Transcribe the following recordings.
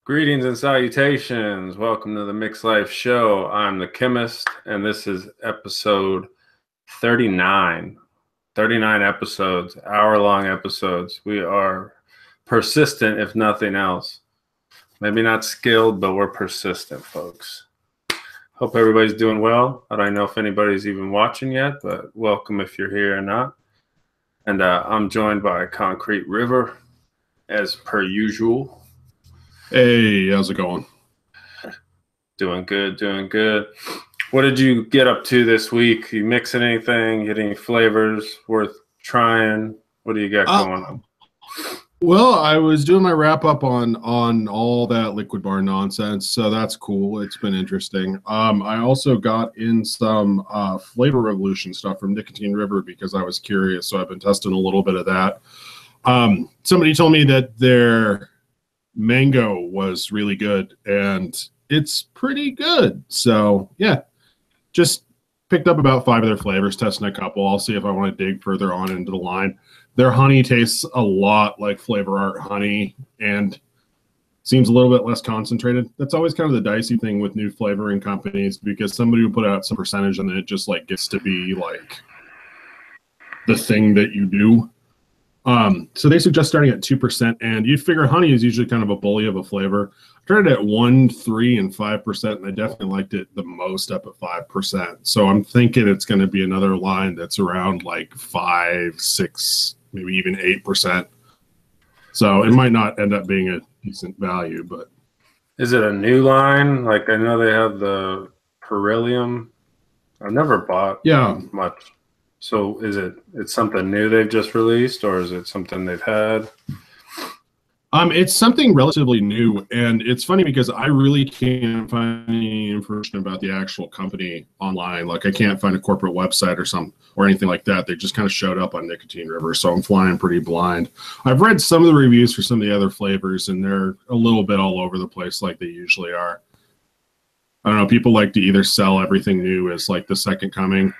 Greetings and salutations. Welcome to the MixLife show. I'm the chemist, and this is episode 39. 39 episodes, hour-long episodes. We are persistent, if nothing else. Maybe not skilled, but we're persistent, folks. Hope everybody's doing well. I don't know if anybody's even watching yet, but welcome if you're here or not. And I'm joined by Concrete River, as per usual. Hey, how's it going? Doing good, doing good. What did you get up to this week? You mixing anything? Get any flavors worth trying? What do you got going on? Well, I was doing my wrap up on all that liquid bar nonsense, so that's cool. It's been interesting. I also got in some Flavor Revolution stuff from Nicotine River because I was curious, so I've been testing a little bit of that. Somebody told me that their mango was really good, and it's pretty good. So yeah, just picked up about 5 of their flavors, testing a couple. I'll see if I want to dig further on into the line. Their honey tastes a lot like Flavor Art honey and seems a little bit less concentrated. That's always kind of the dicey thing with new flavoring companies, because somebody will put out some percentage and then it just like gets to be like the thing that you do. So they suggest starting at 2%, and you figure honey is usually kind of a bully of a flavor. I tried it at 1%, 3%, and 5%, and I definitely liked it the most up at 5%. So I'm thinking it's going to be another line that's around like 5%, 6%, maybe even 8%. So it might not end up being a decent value, but. Is it a new line? Like, I know they have the Perilium. I've never bought much. So it's something new they've just released, or is it something they've had? It's something relatively new, and it's funny because I really can't find any information about the actual company online. Like, I can't find a corporate website or anything like that. They just kind of showed up on Nicotine River, so I'm flying pretty blind. I've read some of the reviews for some of the other flavors, and they're a little bit all over the place like they usually are. I don't know, people like to either sell everything new as like the second coming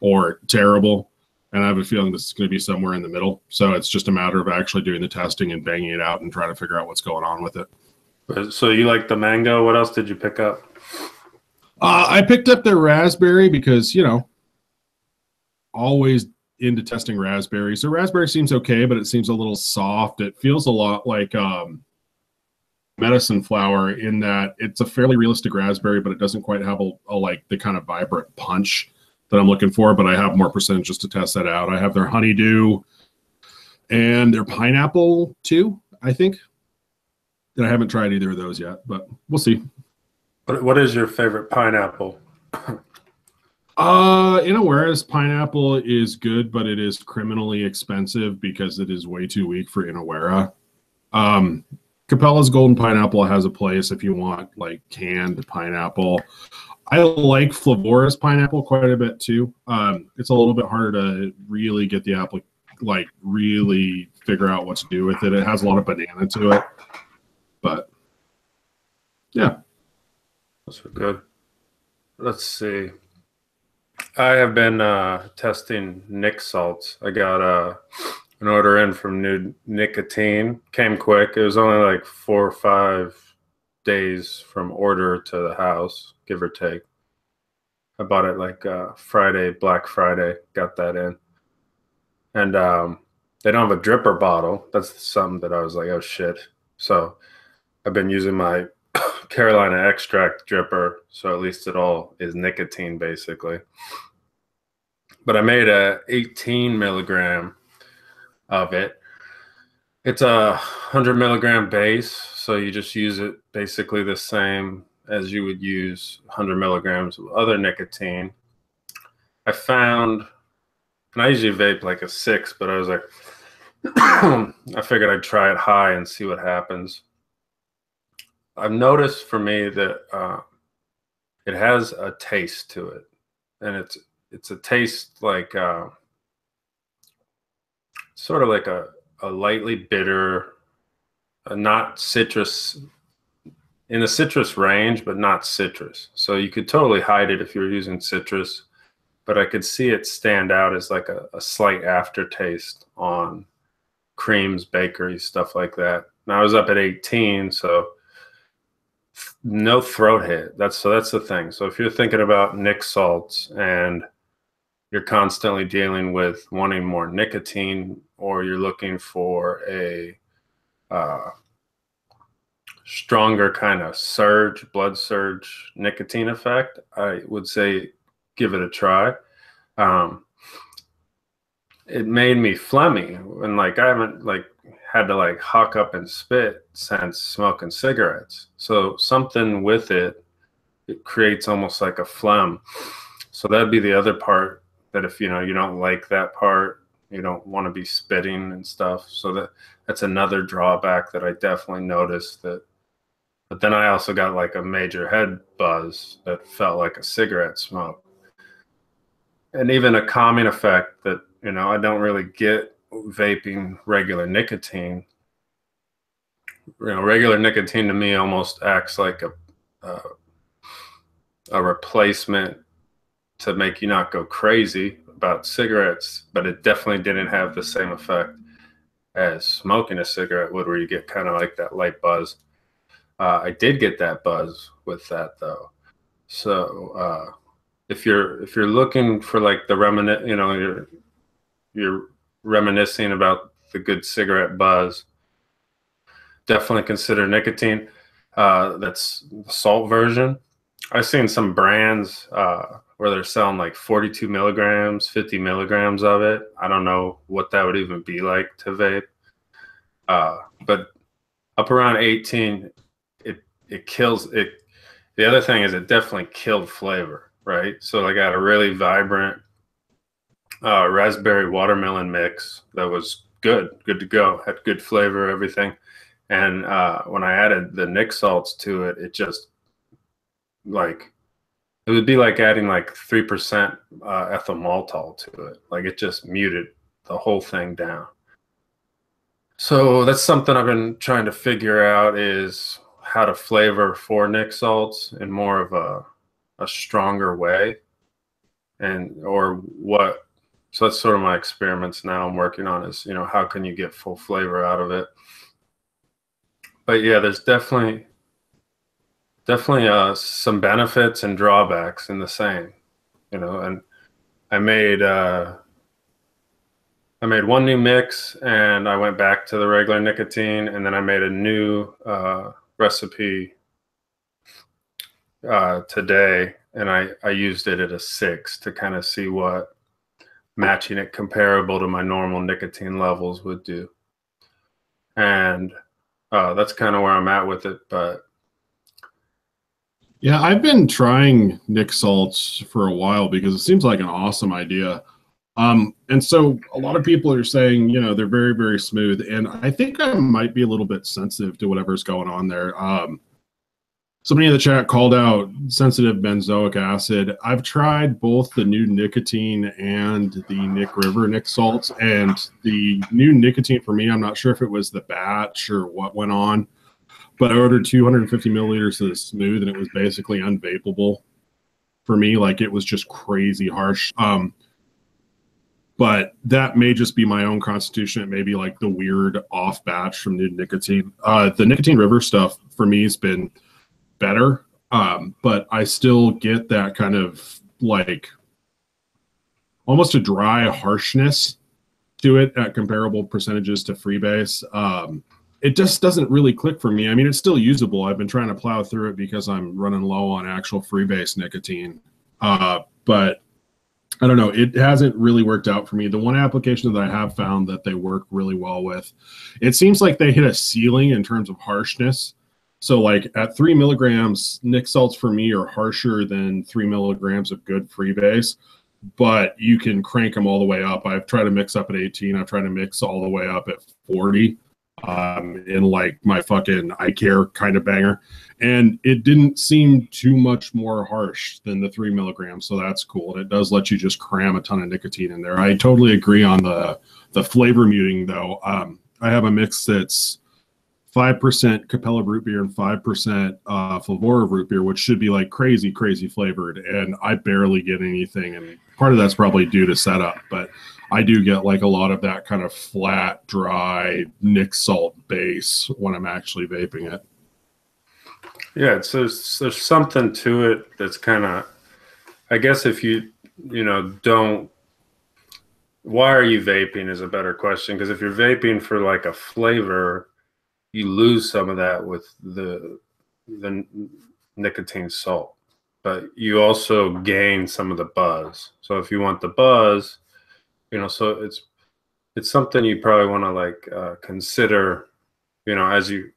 or terrible, and I have a feeling this is going to be somewhere in the middle. So it's just a matter of actually doing the testing and banging it out and trying to figure out what's going on with it. So you like the mango? What else did you pick up? I picked up their raspberry because, always into testing raspberry. So raspberry seems okay, but it seems a little soft. It feels a lot like medicine flower in that it's a fairly realistic raspberry, but it doesn't quite have a like the kind of vibrant punch that I'm looking for, but I have more percentages to test that out. I have their honeydew and their pineapple too, I think. And I haven't tried either of those yet, but we'll see. What is your favorite pineapple? Inaware's pineapple is good, but it is criminally expensive because it is way too weak for Inawera. Capella's golden pineapple has a place if you want like canned pineapple. I like Flavora's pineapple quite a bit too. It's a little bit harder to really get the apple, like really figure out what to do with it. It has a lot of banana to it, but yeah. Those are good. Let's see. I have been testing Nic salts. I got an order in from New Nicotine. Came quick. It was only like 4 or 5 days from order to the house, give or take. I bought it like Friday, Black Friday, got that in. And they don't have a dripper bottle. That's something that I was like, oh shit. So I've been using my Carolina extract dripper, so at least it all is nicotine basically. But I made a 18 milligram of it. It's a 100 milligram base, so you just use it basically the same as you would use 100 milligrams of other nicotine. I found, and I usually vape like a 6, but I was like, I figured I'd try it high and see what happens. I've noticed for me that it has a taste to it, and it's a taste like sort of like a lightly bitter, not citrus, in the citrus range, but not citrus. So you could totally hide it if you're using citrus, but I could see it stand out as like a slight aftertaste on creams, bakery, stuff like that. Now I was up at 18, so no throat hit. That's the thing. So if you're thinking about nic salts and you're constantly dealing with wanting more nicotine, or you're looking for a stronger kind of blood surge nicotine effect, I would say give it a try. It made me phlegmy, and like I haven't like had to like huck up and spit since smoking cigarettes. So something with it creates almost like a phlegm. So that'd be the other part, that if you don't like that part, you don't want to be spitting and stuff. So that's another drawback that I definitely noticed. But then I also got like a major head buzz that felt like a cigarette smoke. And even a calming effect that, I don't really get vaping regular nicotine. Regular nicotine to me almost acts like a replacement to make you not go crazy about cigarettes, but it definitely didn't have the same effect as smoking a cigarette would, where you get kind of like that light buzz. I did get that buzz with that though. So if you're looking for like the you're reminiscing about the good cigarette buzz, definitely consider nicotine. That's the salt version. I've seen some brands where they're selling like 42 milligrams, 50 milligrams of it. I don't know what that would even be like to vape. But up around 18, it kills it. The other thing is it definitely killed flavor, right? So like I got a really vibrant raspberry watermelon mix that was good to go, had good flavor, everything. And when I added the nic salts to it, it just like, it would be like adding like 3% ethyl maltol to it. Like it just muted the whole thing down. So that's something I've been trying to figure out, is how to flavor for nic salts in more of a stronger way, so that's sort of my experiments now I'm working on, is how can you get full flavor out of it. But yeah, there's definitely some benefits and drawbacks in the same, and I made one new mix, and I went back to the regular nicotine, and then I made a new recipe today, and I used it at a 6 to kind of see what matching it comparable to my normal nicotine levels would do. And that's kind of where I'm at with it. But yeah, I've been trying nic salts for a while because it seems like an awesome idea. And so a lot of people are saying, they're very, very smooth. And I think I might be a little bit sensitive to whatever's going on there. Somebody in the chat called out sensitive benzoic acid. I've tried both the new nicotine and the Nic River nic salts, and the new nicotine for me, I'm not sure if it was the batch or what went on, but I ordered 250 milliliters of the smooth, and it was basically unvapable for me. Like it was just crazy harsh. But that may just be my own constitution. It may be like the weird off batch from new nicotine. The Nicotine River stuff for me has been better, but I still get that kind of like almost a dry harshness to it at comparable percentages to Freebase. It just doesn't really click for me. I mean, it's still usable. I've been trying to plow through it because I'm running low on actual Freebase nicotine, but I don't know. It hasn't really worked out for me. The one application that I have found that they work really well with, it seems like they hit a ceiling in terms of harshness. So like at 3 milligrams, nic salts for me are harsher than 3 milligrams of good Freebase, but you can crank them all the way up. I've tried to mix up at 18. I've tried to mix all the way up at 40 in like my fucking eye care kind of banger. And it didn't seem too much more harsh than the 3 milligrams. So that's cool. And it does let you just cram a ton of nicotine in there. I totally agree on the flavor muting though. I have a mix that's 5% Capella root beer and 5% Flavora root beer, which should be like crazy, crazy flavored. And I barely get anything. And part of that's probably due to setup, but I do get like a lot of that kind of flat, dry nic salt base when I'm actually vaping it. Yeah, it's there's something to it that's kind of, I guess if you know don't, why are you vaping is a better question, because if you're vaping for like a flavor, you lose some of that with the nicotine salt, but you also gain some of the buzz. So if you want the buzz, so it's something you probably want to like consider, as you,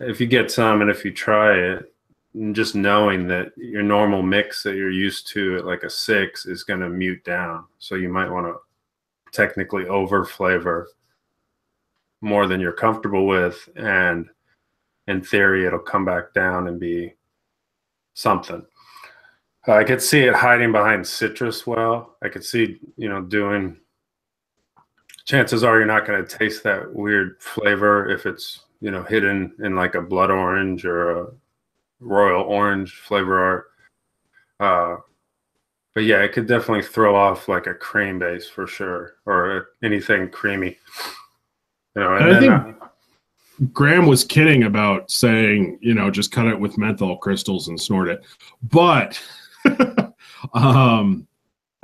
if you get some and if you try it, and just knowing that your normal mix that you're used to at like a 6 is going to mute down. So you might want to technically over flavor more than you're comfortable with. And in theory, it'll come back down and be something. I could see it hiding behind citrus well. I could see, doing, chances are you're not going to taste that weird flavor if it's, hidden in like a blood orange or a royal orange flavor art. But yeah, it could definitely throw off like a cream base for sure, or anything creamy. And I then think Graham was kidding about saying, just cut it with menthol crystals and snort it. But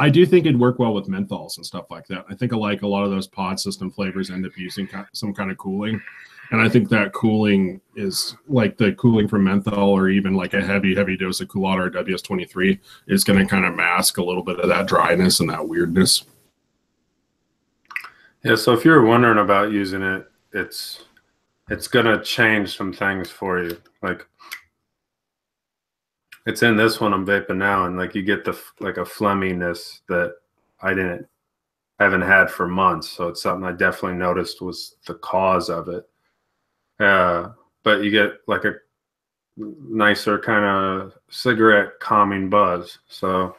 I do think it'd work well with menthols and stuff like that. I think like a lot of those pod system flavors end up using some kind of cooling. And I think that cooling is like the cooling from menthol, or even like a heavy dose of Coolata or WS-23 is going to kind of mask a little bit of that dryness and that weirdness. yeah, so if you're wondering about using it, it's gonna change some things for you. Like it's in this one I'm vaping now, and like you get the like a phlegminess that I haven't had for months. So it's something I definitely noticed was the cause of it. But you get like a nicer kind of cigarette calming buzz. So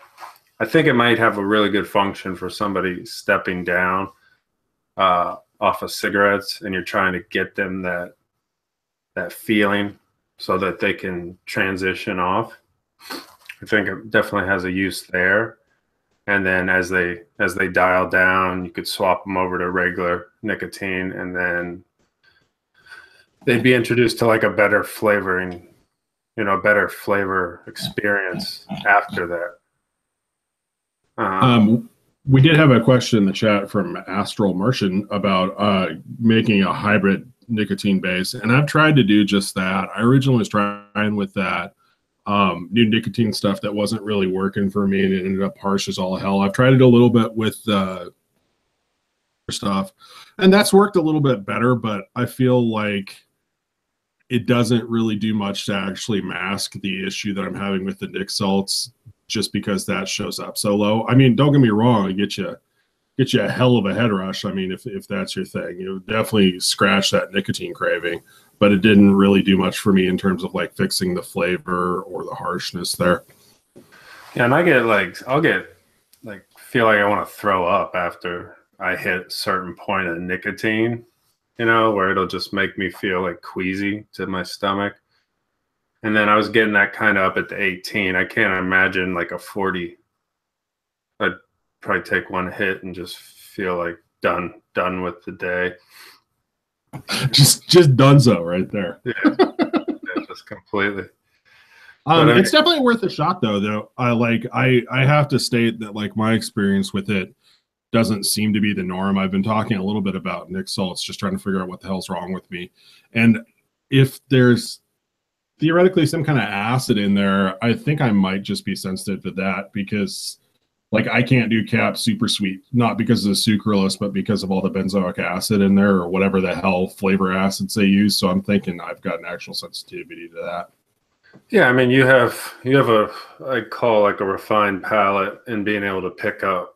I think it might have a really good function for somebody stepping down off of cigarettes, and you're trying to get them that feeling so that they can transition off. I think it definitely has a use there. And then as they dial down, you could swap them over to regular nicotine, and then they'd be introduced to like a better flavoring, better flavor experience after that. We did have a question in the chat from Astral Merchant about making a hybrid nicotine base, and I've tried to do just that. I originally was trying with that new nicotine stuff that wasn't really working for me, and it ended up harsh as all hell. I've tried it a little bit with stuff, and that's worked a little bit better, but I feel like it doesn't really do much to actually mask the issue that I'm having with the nic salts, just because that shows up so low. I mean, don't get me wrong, it gets you a hell of a head rush. I mean, if that's your thing, it would definitely scratch that nicotine craving, but it didn't really do much for me in terms of like fixing the flavor or the harshness there. Yeah, and I'll get like feel like I want to throw up after I hit a certain point of nicotine, where it'll just make me feel like queasy to my stomach. And then I was getting that kind of up at the 18. I can't imagine like a 40. I'd probably take one hit and just feel like done with the day. just donezo right there. Yeah, just completely. It's definitely worth a shot though. I have to state that like my experience with it doesn't seem to be the norm. I've been talking a little bit about nic salts, just trying to figure out what the hell's wrong with me. And if there's theoretically some kind of acid in there, I think I might just be sensitive to that, because like I can't do cap super sweet, not because of the sucralose, but because of all the benzoic acid in there, or whatever the hell flavor acids they use. So I'm thinking I've got an actual sensitivity to that. Yeah, I mean, you have a, I call like a refined palate, and being able to pick up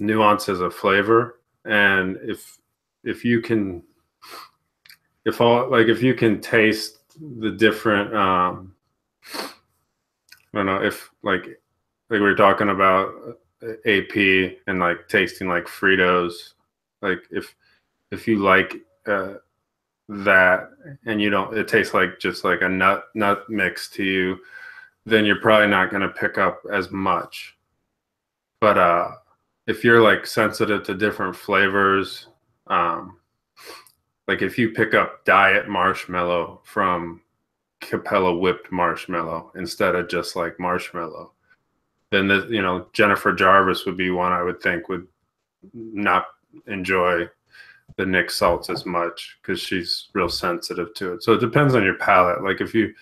nuances of flavor. And if you can taste the different I don't know, if like we were talking about AP and like tasting like Fritos, like if you like that, and you don't, it tastes like just like a nut mix to you, then you're probably not going to pick up as much. But if you're like sensitive to different flavors, like if you pick up diet marshmallow from Capella whipped marshmallow instead of just like marshmallow. Then Jennifer Jarvis would be one I would think would not enjoy the Nick salts as much because she's real sensitive to it. So it depends on your palate. Like if you're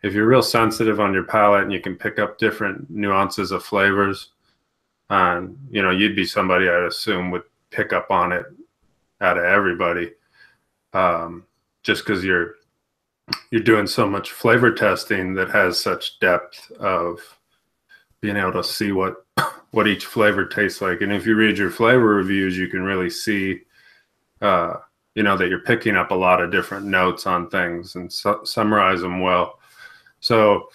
real sensitive on your palate and you can pick up different nuances of flavors, you'd be somebody I'd assume would pick up on it out of everybody, just because you're doing so much flavor testing that has such depth of being able to see what each flavor tastes like. And if you read your flavor reviews, you can really see that you're picking up a lot of different notes on things and summarize them well. So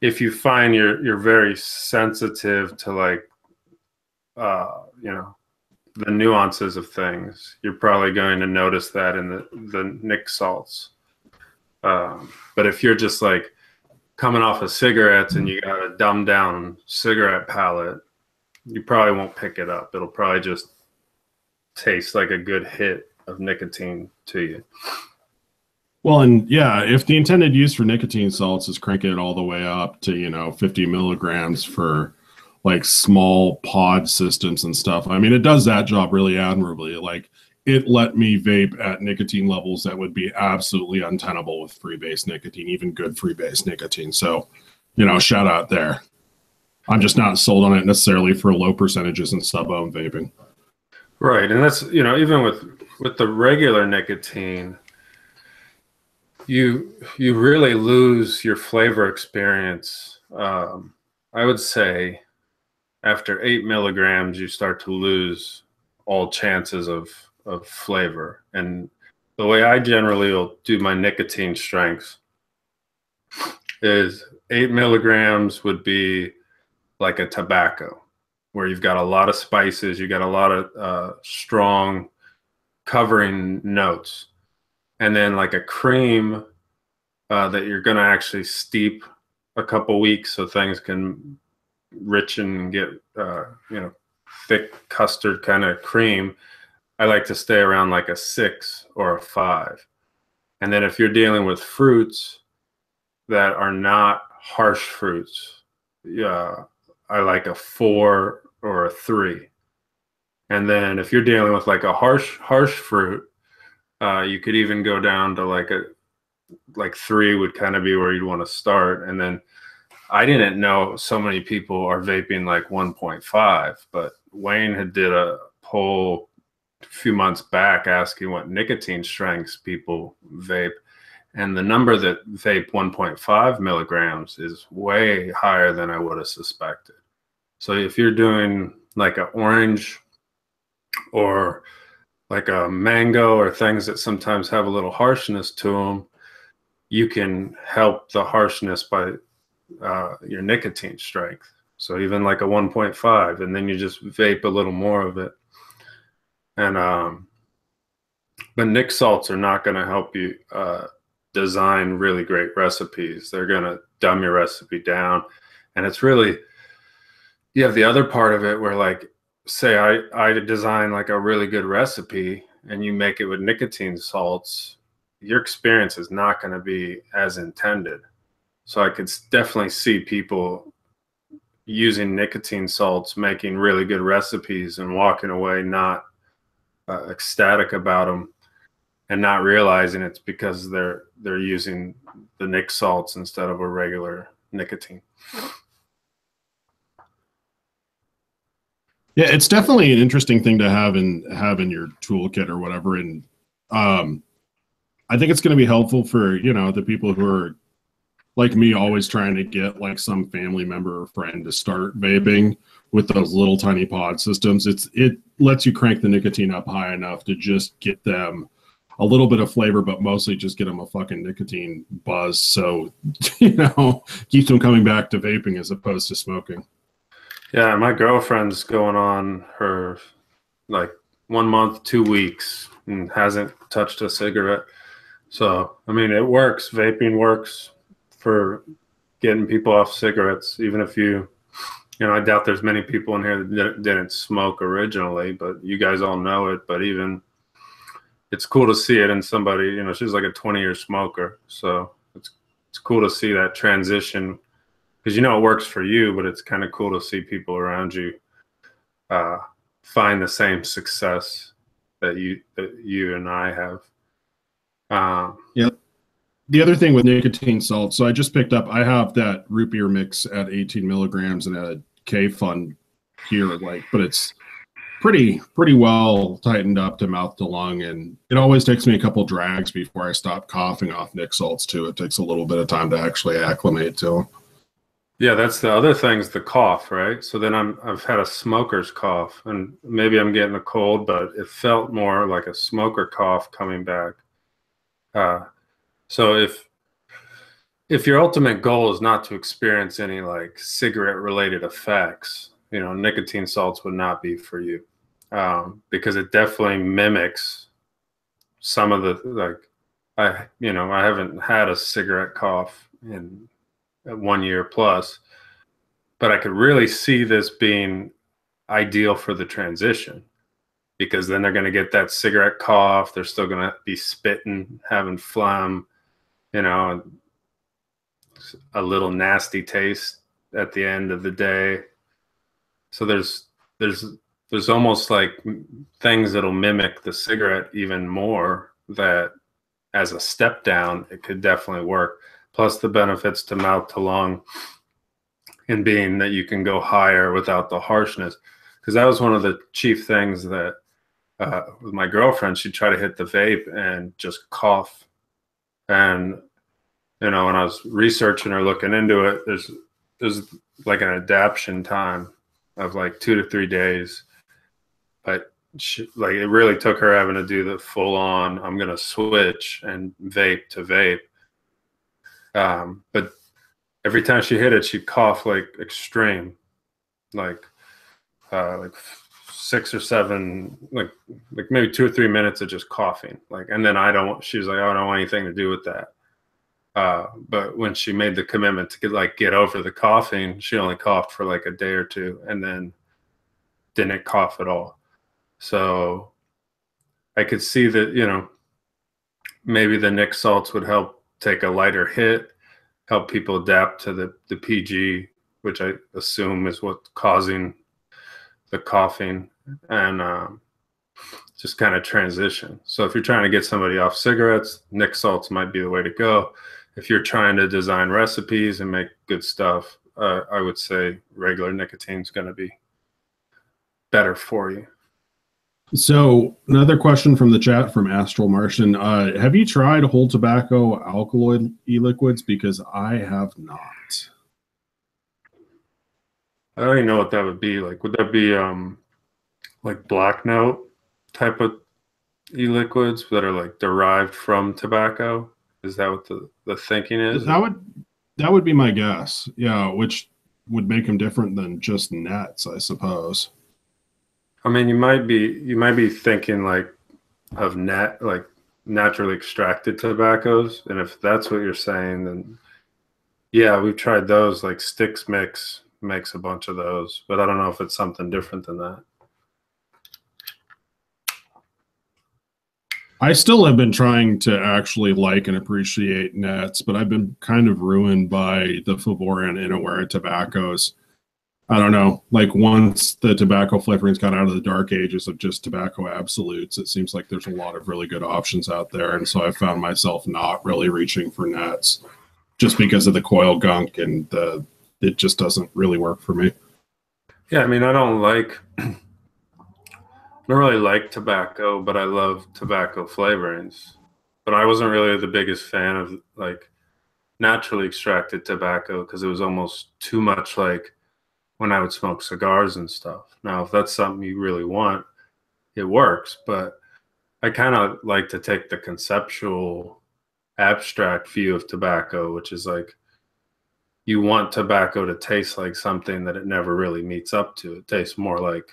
if you find you're very sensitive to like the nuances of things, you're probably going to notice that in the Nick salts. But if you're just like coming off of cigarettes and you got a dumbed down cigarette palate, you probably won't pick it up. It'll probably just taste like a good hit of nicotine to you. Well, and yeah, if the intended use for nicotine salts is cranking it all the way up to 50 milligrams for like small pod systems and stuff, I mean, it does that job really admirably. Like, it let me vape at nicotine levels that would be absolutely untenable with free-base nicotine, even good free-base nicotine. So, shout out there. I'm just not sold on it necessarily for low percentages and sub-ohm vaping. Right, and that's even with the regular nicotine, you really lose your flavor experience. I would say after 8 milligrams, you start to lose all chances of flavor. And the way I generally will do my nicotine strengths is 8 milligrams would be like a tobacco, where you've got a lot of spices, you got a lot of strong covering notes. And then like a cream that you're going to actually steep a couple weeks so things can richen and get thick custard kind of cream. I like to stay around like a 6 or a 5. And then if you're dealing with fruits that are not harsh fruits, I like a 4 or a 3. And then if you're dealing with like a harsh fruit, you could even go down to like 3 would kind of be where you'd want to start. And then I didn't know so many people are vaping like 1.5, but Wayne had did a poll a few months back asking what nicotine strengths people vape, and the number that vape 1.5 milligrams is way higher than I would have suspected. So if you're doing like an orange or like a mango or things that sometimes have a little harshness to them, you can help the harshness by your nicotine strength. So even like a 1.5, and then you just vape a little more of it. And but Nick salts are not going to help you design really great recipes. They're going to dumb your recipe down. And it's really, you have the other part of it where, like, say I design like a really good recipe and you make it with nicotine salts, your experience is not going to be as intended. So I could definitely see people using nicotine salts, making really good recipes and walking away not ecstatic about them, and not realizing it's because they're using the Nick salts instead of a regular nicotine. Yeah, it's definitely an interesting thing to have in your toolkit or whatever. And I think it's going to be helpful for the people who are like me, always trying to get like some family member or friend to start vaping with those little tiny pod systems. It lets you crank the nicotine up high enough to just get them a little bit of flavor, but mostly just get them a fucking nicotine buzz. So, keeps them coming back to vaping as opposed to smoking. Yeah, my girlfriend's going on her like 1 month, 2 weeks, and hasn't touched a cigarette. So, I mean, it works. Vaping works for getting people off cigarettes. Even if I doubt there's many people in here that didn't smoke originally, but you guys all know it. But even it's cool to see it in somebody, she's like a 20-year smoker. So it's cool to see that transition because you know it works for you, but it's kind of cool to see people around you find the same success that you and I have. Yeah. The other thing with nicotine salts, so I just picked up, I have that root beer mix at 18 milligrams and a K Fun here, like, but it's pretty well tightened up to mouth to lung, and it always takes me a couple drags before I stop coughing off Nic salts too. It takes a little bit of time to actually acclimate to them. Yeah, that's the other thing's the cough, right? So then I've had a smoker's cough, and maybe I'm getting a cold, but it felt more like a smoker cough coming back. So if your ultimate goal is not to experience any like cigarette related effects, you know, nicotine salts would not be for you, because it definitely mimics some of the like I haven't had a cigarette cough in 1 year plus, but I could really see this being ideal for the transition because then they're going to get that cigarette cough. They're still going to be spitting, having phlegm, you know, a little nasty taste at the end of the day. So there's almost like things that'll mimic the cigarette even more, that as a step down, it could definitely work. Plus the benefits to mouth to lung and being that you can go higher without the harshness. Because that was one of the chief things that with my girlfriend, she'd try to hit the vape and just cough. And, you know, when I was researching or looking into it, there's like an adaptation time of like 2 to 3 days. But like it really took her having to do the full on, I'm going to switch and vape to vape. But every time she hit it, she'd cough like extreme, like 6 or 7, like maybe 2 or 3 minutes of just coughing. Like, and then she was like, oh, I don't want anything to do with that. But when she made the commitment to get over the coughing, she only coughed for like a day or two and then didn't cough at all. So I could see that, you know, maybe the Nic salts would help take a lighter hit, help people adapt to the PG, which I assume is what's causing the coughing, and just kind of transition. So if you're trying to get somebody off cigarettes, Nic salts might be the way to go. If you're trying to design recipes and make good stuff, I would say regular nicotine is going to be better for you. So another question from the chat from Astral Martian. Have you tried whole tobacco alkaloid e-liquids? Because I have not. I don't even know what that would be. Like, would that be like black note type of e-liquids that are like derived from tobacco? Is that what the thinking is? That would be my guess. Yeah, which would make them different than just nets, I suppose. I mean, you might be thinking like of like naturally extracted tobaccos, and if that's what you're saying, then yeah, we've tried those. Like Sticks Mix makes a bunch of those, but I don't know if it's something different than that. I still have been trying to actually like and appreciate nets, but I've been kind of ruined by the Flavora and Inaware tobaccos. I don't know, like once the tobacco flavorings got out of the dark ages of just tobacco absolutes, it seems like there's a lot of really good options out there. And so I found myself not really reaching for nets just because of the coil gunk, and it just doesn't really work for me. Yeah, I mean, I don't really like tobacco, but I love tobacco flavorings. But I wasn't really the biggest fan of like naturally extracted tobacco because it was almost too much like when I would smoke cigars and stuff. Now, if that's something you really want, it works. But I kind of like to take the conceptual, abstract view of tobacco, which is like you want tobacco to taste like something that it never really meets up to. It tastes more like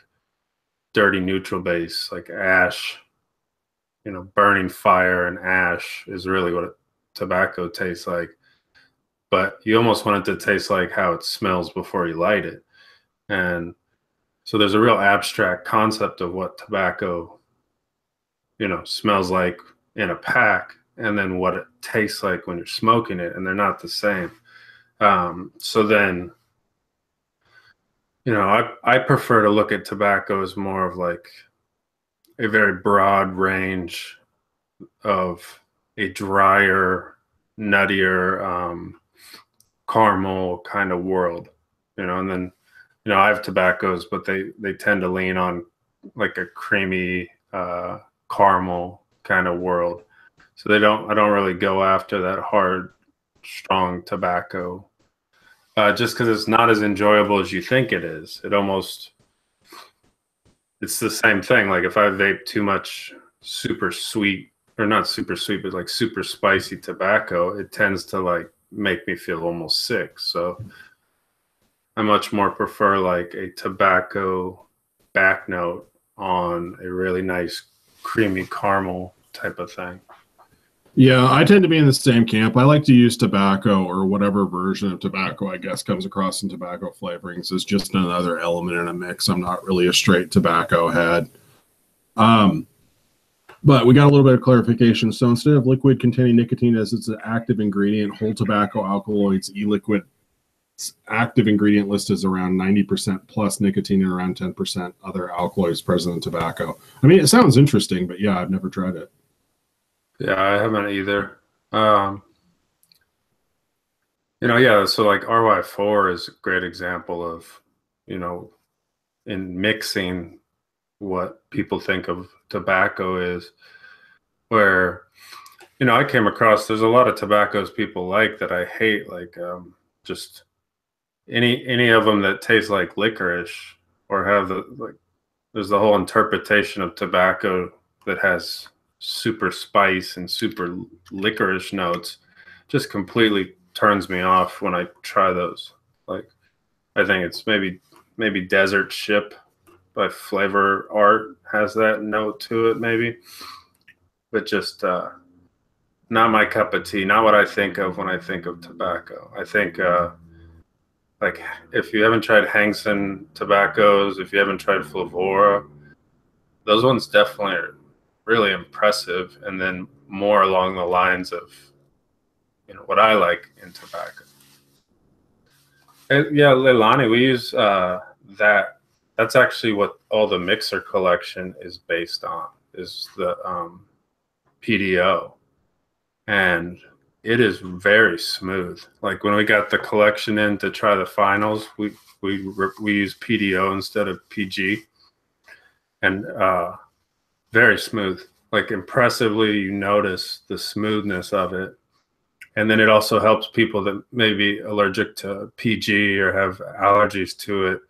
dirty neutral base, like ash, you know, burning fire and ash is really what tobacco tastes like. But you almost want it to taste like how it smells before you light it. And so there's a real abstract concept of what tobacco, you know, smells like in a pack. and then what it tastes like when you're smoking it, and they're not the same. So then, I prefer to look at tobacco as more of like a very broad range of a drier, nuttier, caramel kind of world, and then, I have tobaccos, but they tend to lean on like a creamy, caramel kind of world. So I don't really go after that hard, strong tobacco, just because it's not as enjoyable as you think it is. It's the same thing. Like if I vape too much super sweet, or not super sweet, but like super spicy tobacco, it tends to like make me feel almost sick. So I much more prefer like a tobacco back note on a really nice creamy caramel type of thing. Yeah, I tend to be in the same camp. I like to use tobacco or whatever version of tobacco I guess comes across in tobacco flavorings as just another element in a mix. I'm not really a straight tobacco head. But we got a little bit of clarification. So instead of liquid containing nicotine as its active ingredient, whole tobacco alkaloids, e-liquid active ingredient list is around 90% plus nicotine and around 10% other alkaloids present in tobacco. I mean, it sounds interesting, but yeah, I've never tried it. Yeah, I haven't either. Yeah, so like RY4 is a great example of, in mixing what people think of tobacco is, where, I came across, there's a lot of tobaccos people like that I hate, like just any of them that taste like licorice, or have there's the whole interpretation of tobacco that has super spice and super licorice notes, just completely turns me off when I try those. Like, I think it's maybe Desert Ship by Flavor Art has that note to it, maybe, but just not my cup of tea. Not what I think of when I think of tobacco. I think like if you haven't tried Hangson tobaccos, if you haven't tried Flavora, those ones definitely are really impressive, and then more along the lines of what I like in tobacco. And yeah, Leilani, we use that. That's actually what all the mixer collection is based on, is the PDO, and it is very smooth. Like when we got the collection in to try the finals, we use PDO instead of PG, and very smooth. Like impressively, you notice the smoothness of it. And then it also helps people that may be allergic to PG or have allergies to it.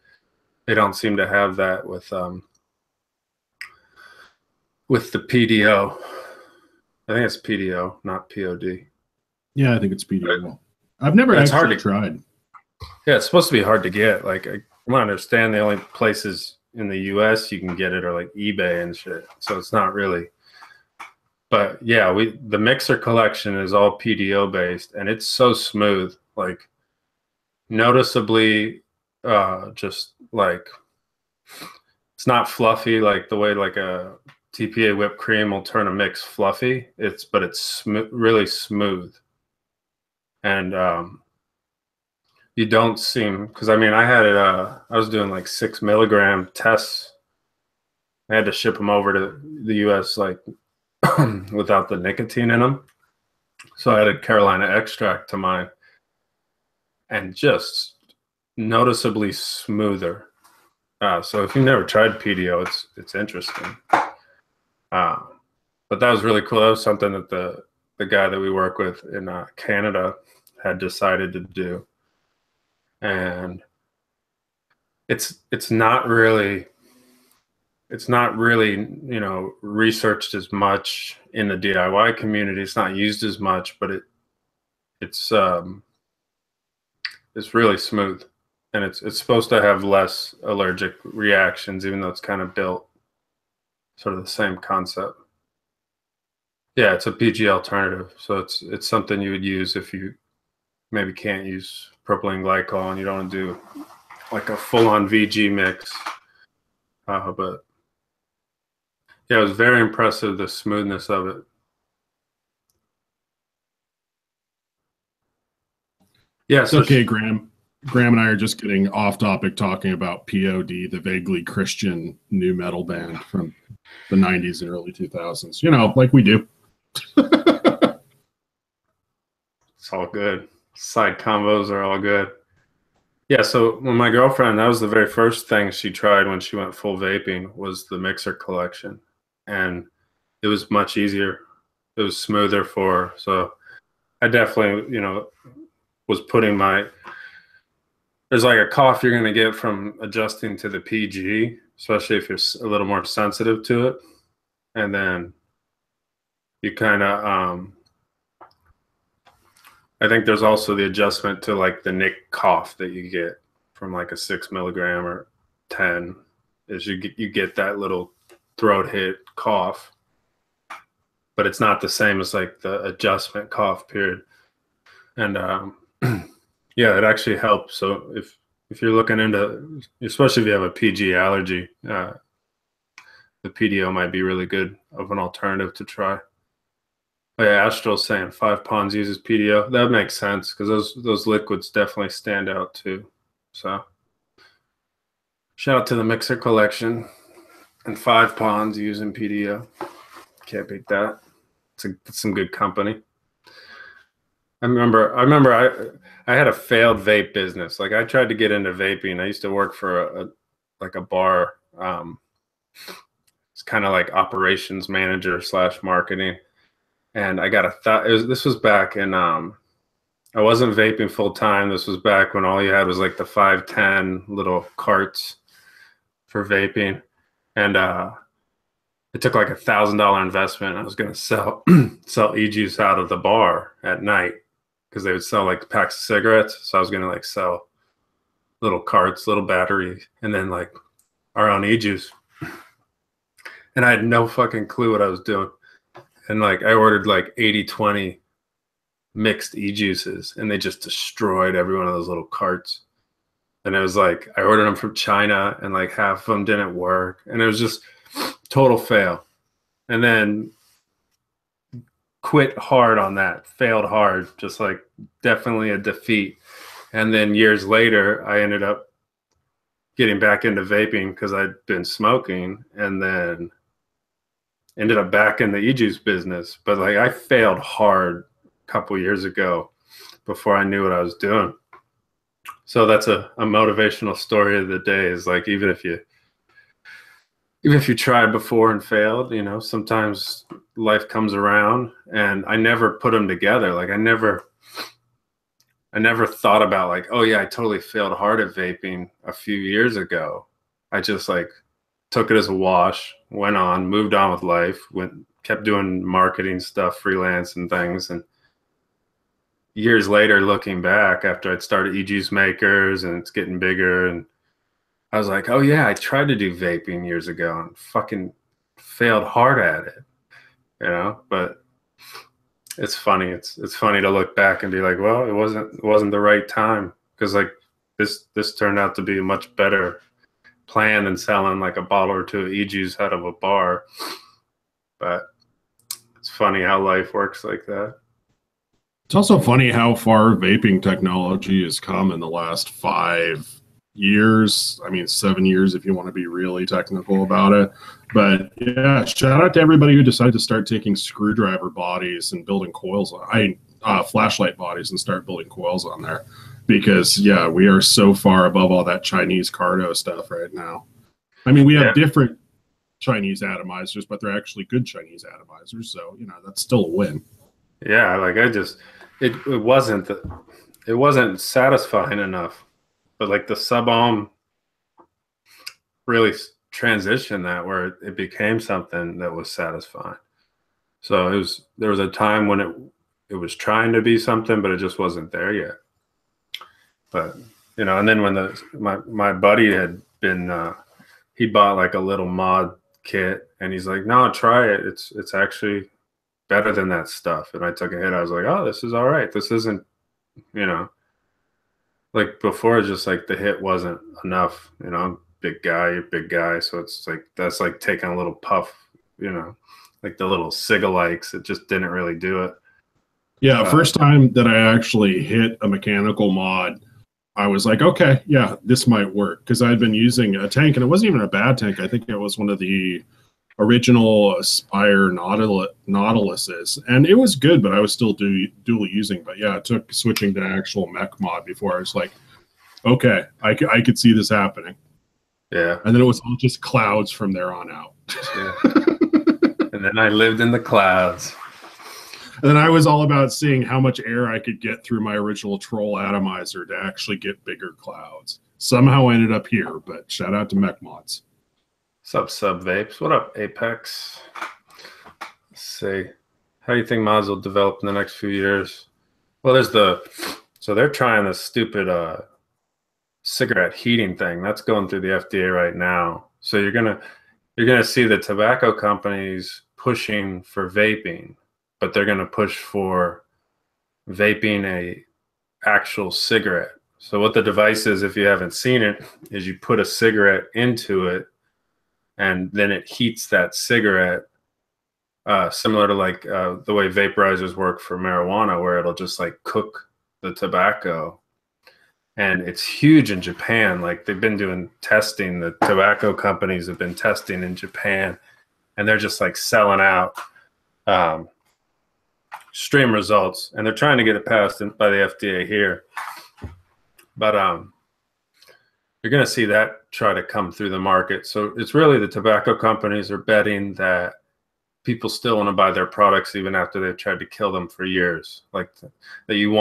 They don't seem to have that with the PDO. I think it's PDO, not POD. Yeah, I think it's PDO. I've never actually tried. Yeah, it's supposed to be hard to get. Like, I understand the only places in the US you can get it are like eBay and shit. So it's not really. But yeah, the mixer collection is all PDO based, and it's so smooth, like noticeably, just like it's not fluffy like the way like a TPA whipped cream will turn a mix fluffy. But it's really smooth, and you don't seem, because I mean I had it. I was doing like 6 milligram tests. I had to ship them over to the US like without the nicotine in them. So I added Carolina extract to mine, and just noticeably smoother. So if you've never tried PDO, it's interesting. But that was really cool. That was something that the guy that we work with in Canada had decided to do, and it's not really researched as much in the DIY community. It's not used as much, but it's really smooth, and it's supposed to have less allergic reactions, even though it's kind of built sort of the same concept. Yeah, it's a PG alternative, so it's something you would use if you maybe can't use propylene glycol and you don't want to do like a full-on VG mix. But yeah, it was very impressive, the smoothness of it. Yeah. It's So okay, Graham. Graham and I are just getting off topic talking about POD, the vaguely Christian new metal band from the 90s and early 2000s. You know, like we do. it's all good. Side combos are all good. Yeah. So when my girlfriend, that was the very first thing she tried when she went full vaping was the mixer collection, and it was much easier. It was smoother for her. So I definitely, was putting my there's like a cough you're going to get from adjusting to the PG, especially if you're a little more sensitive to it. And then you kind of, I think there's also the adjustment to like the Nick cough that you get from like a 6 milligram or 10 is you get that little throat hit cough, but it's not the same as like the adjustment cough period. And yeah, it actually helps. So if you're looking into, especially if you have a PG allergy, the PDO might be really good of an alternative to try. Oh, yeah, Astral's saying 5 ponds uses PDO. That makes sense because those liquids definitely stand out too. So shout out to the Mixer collection and 5 ponds using PDO. Can't beat that. It's some good company. I remember I had a failed vape business. Like I tried to get into vaping. I used to work for a bar. It's kind of like operations manager / marketing. And I got a thought. This was back in I wasn't vaping full time. This was back when all you had was like the 510 little carts for vaping. And it took like $1,000 investment. I was gonna sell e-juice out of the bar at night because they would sell like packs of cigarettes. So I was gonna like sell little carts, little batteries, and then like our own e-juice. And I had no fucking clue what I was doing. And like I ordered like 80/20 mixed e-juices and they just destroyed every one of those little carts. And it was like I ordered them from China and like half of them didn't work. And it was just total fail. And then quit hard on that, failed hard, just like definitely a defeat. And then years later, I ended up getting back into vaping because I'd been smoking and then ended up back in the e-juice business. But like I failed hard a couple years ago before I knew what I was doing. So that's a motivational story of the day is like even if you tried before and failed, sometimes life comes around. And I never put them together. Like I never thought about like, oh yeah, I totally failed hard at vaping a few years ago. I just like took it as a wash, went on, moved on with life, kept doing marketing stuff, freelance and things. And years later, looking back after I'd started e-juice makers and it's getting bigger, and I was like, oh yeah, I tried to do vaping years ago and fucking failed hard at it, but it's funny. It's funny to look back and be like, well, it wasn't the right time because like this turned out to be a much better plan than selling like a bottle or two of e-juice out of a bar. But it's funny how life works like that. It's also funny how far vaping technology has come in the last 5 years. I mean, 7 years if you want to be really technical about it. But yeah, shout out to everybody who decided to start taking screwdriver bodies and building coils flashlight bodies and start building coils on there. Because yeah, we are so far above all that Chinese cardo stuff right now. I mean, we have different Chinese atomizers, but they're actually good Chinese atomizers. So, that's still a win. Yeah, like it wasn't satisfying enough, but like the sub-ohm really transitioned that where it became something that was satisfying. So there was a time when it was trying to be something, but it just wasn't there yet. But and then when my buddy had been he bought like a little mod kit and he's like, no, try it. It's actually better than that stuff. And I took a hit. I was like, oh, this is all right. This isn't, like before, it's just like the hit wasn't enough. I'm big guy. So it's like, that's like taking a little puff, like the little cigalikes. It just didn't really do it. Yeah, first time that I actually hit a mechanical mod, I was like, okay, yeah, this might work, because I had been using a tank, and it wasn't even a bad tank. I think it was one of the original Aspire Nautiluses, and it was good, but I was still dual using. But yeah, it took switching to actual mech mod before I was like, okay, I could see this happening. Yeah. And then it was all just clouds from there on out. Yeah. And then I lived in the clouds. And then I was all about seeing how much air I could get through my original troll atomizer to actually get bigger clouds. Somehow I ended up here, but shout out to mech mods. What's up, Sub Vapes? What up, Apex? Let's see. How do you think mods will develop in the next few years? Well, so they're trying this stupid cigarette heating thing. That's going through the FDA right now. So you're gonna see the tobacco companies pushing for vaping, but they're gonna push for vaping a actual cigarette. So what the device is, if you haven't seen it, is you put a cigarette into it, and then it heats that cigarette, similar to like the way vaporizers work for marijuana, where it'll just like cook the tobacco. And it's huge in Japan. Like they've been doing testing. The tobacco companies have been testing in Japan, and they're just like selling out stream results. And they're trying to get it passed by the FDA here. But you're going to see that try to come through the market. So it's really the tobacco companies are betting that people still want to buy their products even after they've tried to kill them for years. Like that you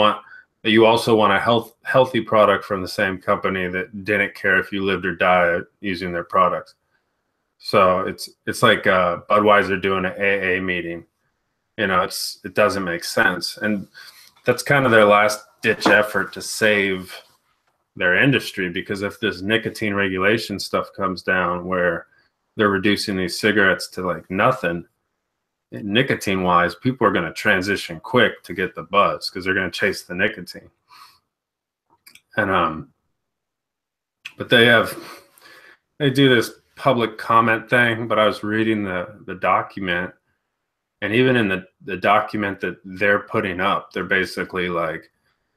also want a healthy product from the same company that didn't care if you lived or died using their products. So it's like Budweiser doing an AA meeting. You know, it doesn't make sense, and that's kind of their last ditch effort to save their industry, because if this nicotine regulation stuff comes down where they're reducing these cigarettes to like nothing, nicotine wise, people are going to transition quick to get the buzz because they're going to chase the nicotine. And but they do this public comment thing, but I was reading the document, and even in the document that they're putting up, they're basically like,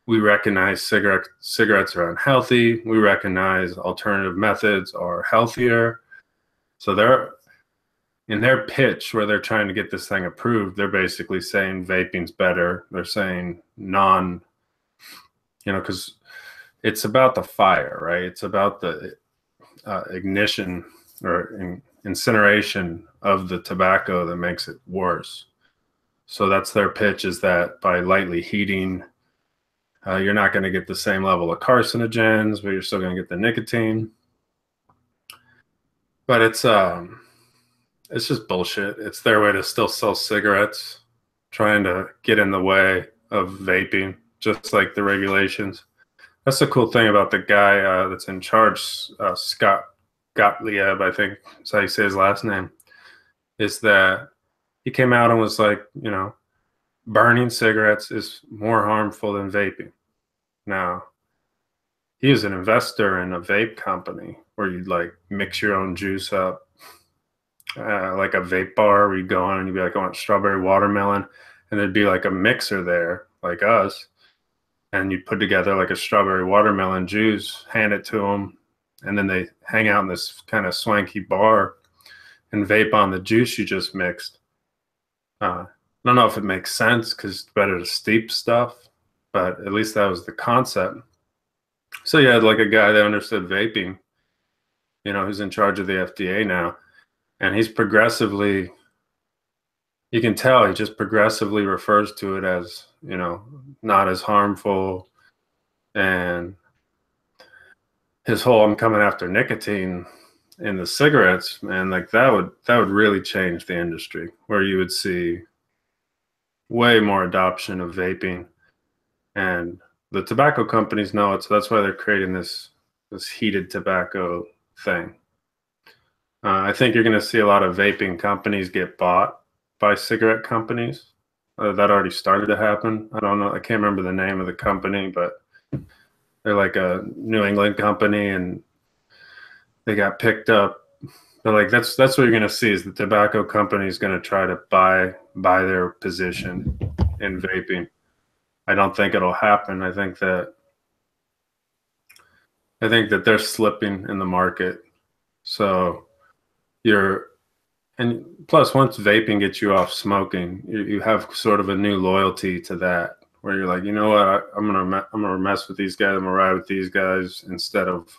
we recognize cigarettes are unhealthy. We recognize alternative methods are healthier. So they're in their pitch where they're trying to get this thing approved. They're basically saying vaping's better. They're saying because it's about the fire, right? It's about the ignition or incineration of the tobacco that makes it worse. So that's their pitch, is that by lightly heating, you're not going to get the same level of carcinogens, but you're still going to get the nicotine. But it's just bullshit. It's their way to still sell cigarettes, trying to get in the way of vaping, just like the regulations. That's the cool thing about the guy that's in charge, Scott Gottlieb, I think is how you say his last name, is that he came out and was like, burning cigarettes is more harmful than vaping. Now, he is an investor in a vape company where you'd like mix your own juice up, like a vape bar where you go on and you'd be like, I want strawberry watermelon. And there'd be like a mixer there, like us. And you'd put together like a strawberry watermelon juice, hand it to them. And then they hang out in this kind of swanky bar and vape on the juice you just mixed. I don't know if it makes sense because it's better to steep stuff, but at least that was the concept. So you had like a guy that understood vaping, who's in charge of the FDA now, and he's progressively, you can tell he just progressively refers to it as, not as harmful. And his whole, I'm coming after nicotine in the cigarettes, man, like that would really change the industry, where you would see way more adoption of vaping. And the tobacco companies know it, so that's why they're creating this heated tobacco thing. I think you're going to see a lot of vaping companies get bought by cigarette companies. That already started to happen. I don't know. I can't remember the name of the company, but they're like a New England company, and they got picked up. But like that's what you're going to see, is the tobacco company is going to try to buy their position in vaping. I don't think it'll happen. I think that they're slipping in the market. So you're and plus once vaping gets you off smoking, you have sort of a new loyalty to that where you're like, you know what, I'm gonna mess with these guys. I'm gonna ride with these guys instead of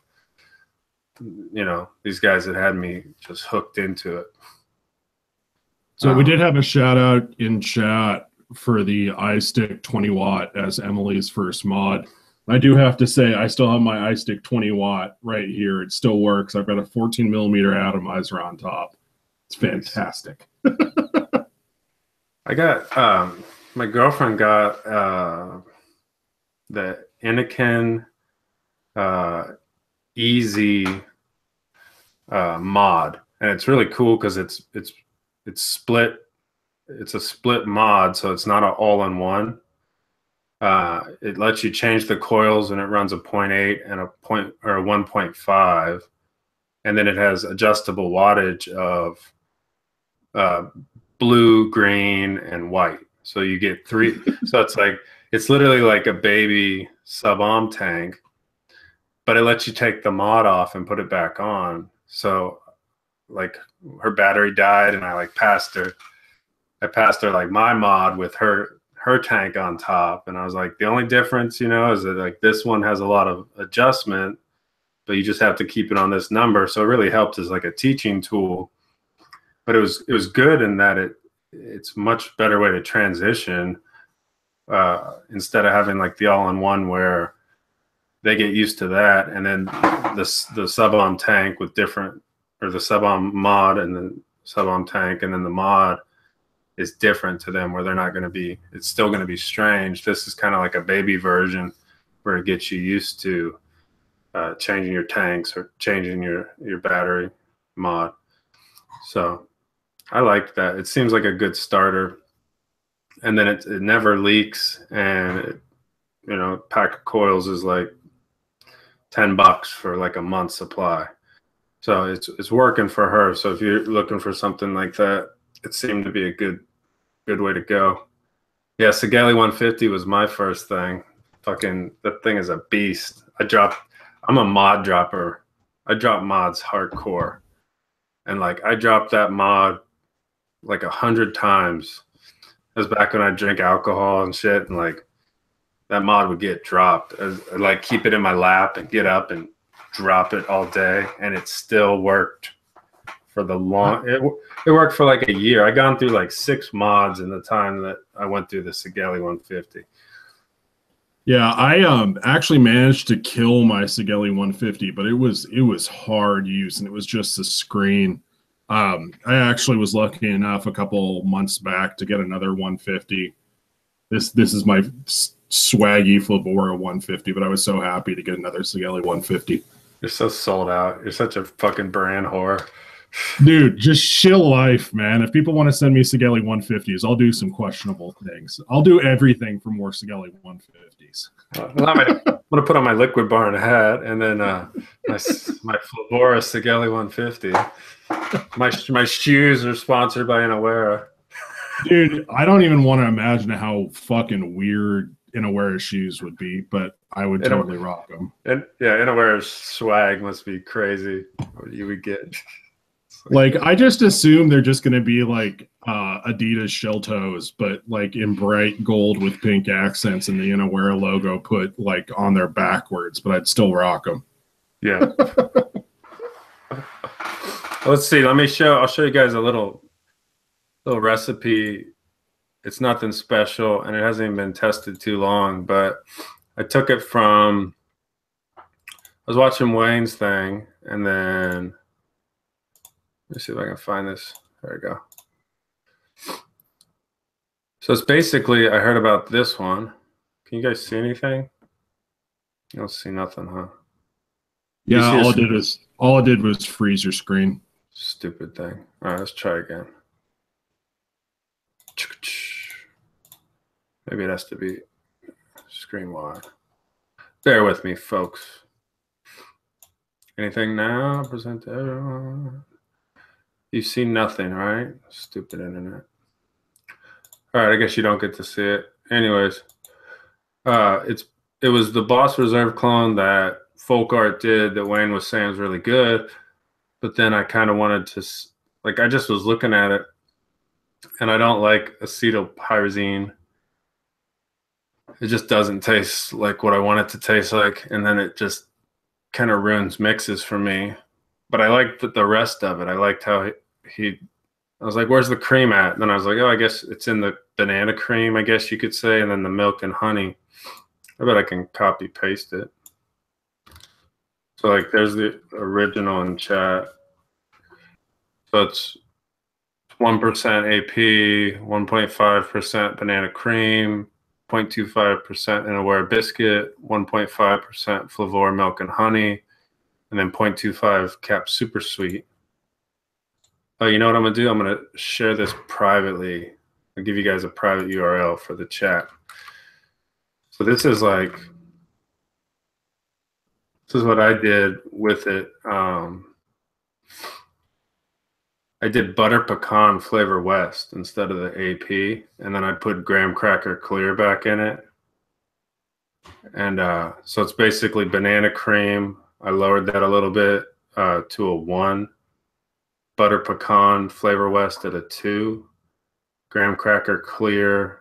these guys that had me just hooked into it. So we did have a shout out in chat for the iStick 20 watt as Emily's first mod. I do have to say, I still have my iStick 20 watt right here. It still works. I've got a 14 millimeter atomizer on top. It's fantastic. I got my girlfriend got the Anakin easy mod, and it's really cool because it's split. It's a split mod, so it's not an all-in-one. It lets you change the coils, and it runs a 0.8 and a 1.5, and then it has adjustable wattage of blue, green, and white. So you get three. So it's literally like a baby sub-ohm tank, but it lets you take the mod off and put it back on. So like her battery died, and I passed her like my mod with her tank on top, and I was like, the only difference, is that like this one has a lot of adjustment, but you just have to keep it on this number. So it really helped as like a teaching tool. But it was good in that it's much better way to transition instead of having like the all-in-one where they get used to that, and then the sub-ohm tank with different, or the sub-ohm mod and the sub-ohm tank, and then the mod is different to them, where they're not going to be, it's still going to be strange. This is kind of like a baby version where it gets you used to changing your tanks or changing your battery mod. So I like that. It seems like a good starter. And then it never leaks, and a pack of coils is like $10 for like a month's supply. So it's working for her. So if you're looking for something like that, it seemed to be a good way to go. Yeah, Sigelli 150 was my first thing. Fucking, that thing is a beast. I'm a mod dropper. I drop mods hardcore. And like I dropped that mod like 100 times. It was back when I drink alcohol and shit, and like that mod would get dropped. I'd like keep it in my lap and get up and drop it all day, and it still worked for the long. It worked for like a year. I gone through like 6 mods in the time that I went through the Sigelli 150. Yeah, I actually managed to kill my Sigelli 150, but it was hard use, and it was just the screen. I actually was lucky enough a couple months back to get another 150. This is my swaggy Flabora 150, but I was so happy to get another Sigelli 150. You're so sold out. You're such a fucking brand whore. Dude, just shill life, man. If people want to send me Sigelli 150s, I'll do some questionable things. I'll do everything for more Sigelli 150s. I'm gonna put on my Liquid Barn hat, and then my Flabora Sigelli 150. My shoes are sponsored by Inawera. Dude, I don't even want to imagine how fucking weird Inawera shoes would be, but I would totally rock them. And yeah, Inawera's swag must be crazy. What you would get. Like, I just assume they're just going to be like Adidas shell toes, but like in bright gold with pink accents and the Inawera logo put like on their backwards, but I'd still rock them. Yeah. Let's see. I'll show you guys a little recipe. It's nothing special, and it hasn't even been tested too long, but I took it from, I was watching Wayne's thing, and then let me see if I can find this. There we go. So it's basically, I heard about this one. Can you guys see anything? You don't see nothing, huh? Yeah, all it did was freeze your screen. Stupid thing. All right, let's try again. Maybe it has to be screen wide. Bear with me, folks. Anything now? Present to everyone. You see nothing, right? Stupid internet. All right, I guess you don't get to see it. Anyways, It was the Boss Reserve clone that Folk Art did that Wayne was saying was really good, but then I kind of wanted to like I just was looking at it, and I don't like acetylpyrazine. It just doesn't taste like what I want it to taste like, and then it just kind of ruins mixes for me. But I liked the rest of it. I liked how he I was like, where's the cream at? And then I was like, oh, I guess it's in the banana cream, I guess you could say, and then the milk and honey. I bet I can copy paste it. So like there's the original in chat. So it's 1% AP, 1.5% banana cream, 0.25% in Aware biscuit, 1.5% Flavor milk and honey, and then 0.25 cap super sweet. Oh, you know what I'm gonna do? I'm gonna share this privately. I'll give you guys a private URL for the chat. So this is what I did with it. I did butter pecan flavor west instead of the AP, and then I put graham cracker clear back in it. And so it's basically banana cream. I lowered that a little bit to a 1. Butter pecan flavor west at a 2. Graham cracker clear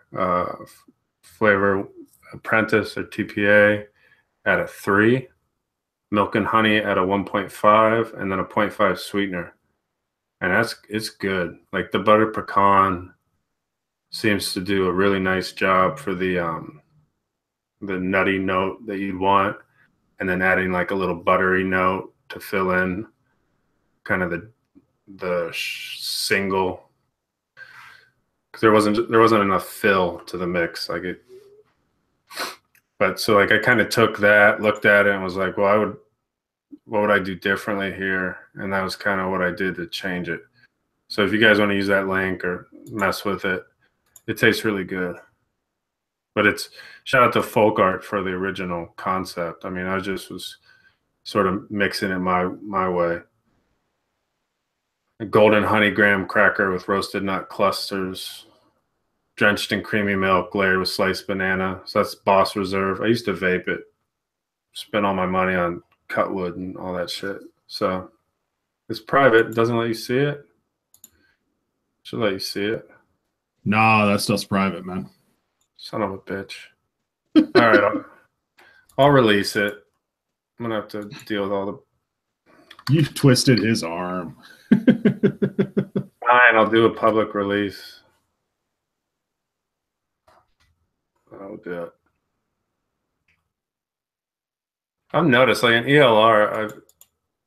flavor apprentice or TPA at a 3. Milk and honey at a 1.5, and then a 0.5 sweetener. And it's good. Like the butter pecan seems to do a really nice job for the nutty note that you'd want, and then adding like a little buttery note to fill in kind of the single, because there wasn't enough fill to the mix. Like it, but so like I kind of took that, looked at it, and was like, well, what would I do differently here? And that was kind of what I did to change it. So if you guys want to use that link or mess with it, it tastes really good. But it's shout out to Folk Art for the original concept. I mean, I just was sort of mixing it my way. A golden honey graham cracker with roasted nut clusters, drenched in creamy milk, layered with sliced banana. So that's Boss Reserve. I used to vape it, spend all my money on cutwood and all that shit. So it's private. It doesn't let you see it. Should let you see it. Nah, that stuff's private, man. Son of a bitch. All right, I'll release it. I'm gonna have to deal with all the. You twisted his arm. Fine, I'll do a public release. I'll do it. I've noticed, like in ELR,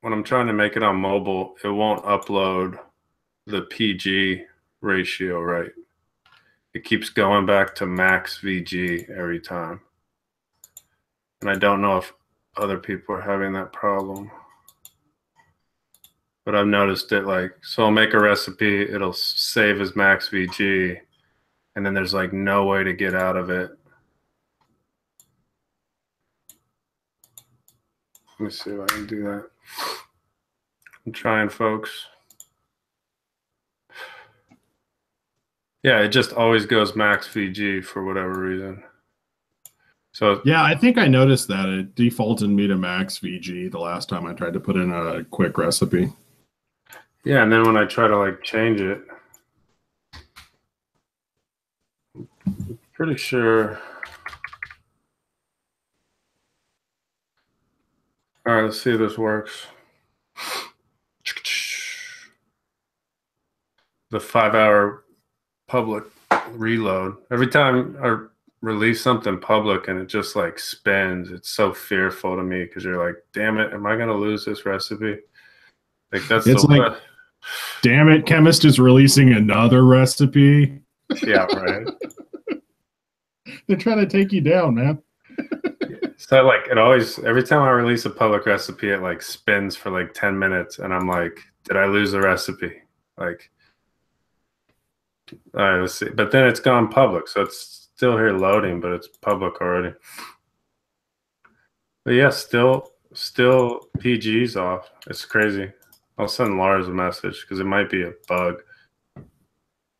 when I'm trying to make it on mobile, it won't upload the PG ratio right. It keeps going back to max VG every time. And I don't know if other people are having that problem. But I've noticed it, like, so I'll make a recipe, it'll save as max VG, and then there's like no way to get out of it. Let me see if I can do that. I'm trying, folks. Yeah, it just always goes max VG for whatever reason. So yeah, I think I noticed that it defaulted me to max VG the last time I tried to put in a quick recipe. yeah, and then when I try to like change it, I'm pretty sure. All right, let's see if this works. The 5-hour public reload. Every time I release something public and it just like spins, it's so fearful to me because you're like, damn it, am I gonna lose this recipe? Like that's it's like, damn it, Chemist is releasing another recipe. Yeah, right. They're trying to take you down, man. So like it always, every time I release a public recipe, it like spins for like 10 minutes and I'm like, did I lose the recipe? Like, all right, let's see. But then it's gone public, so it's still here loading, but it's public already. But yeah, still PG's off. It's crazy. I'll send Lars a message because it might be a bug.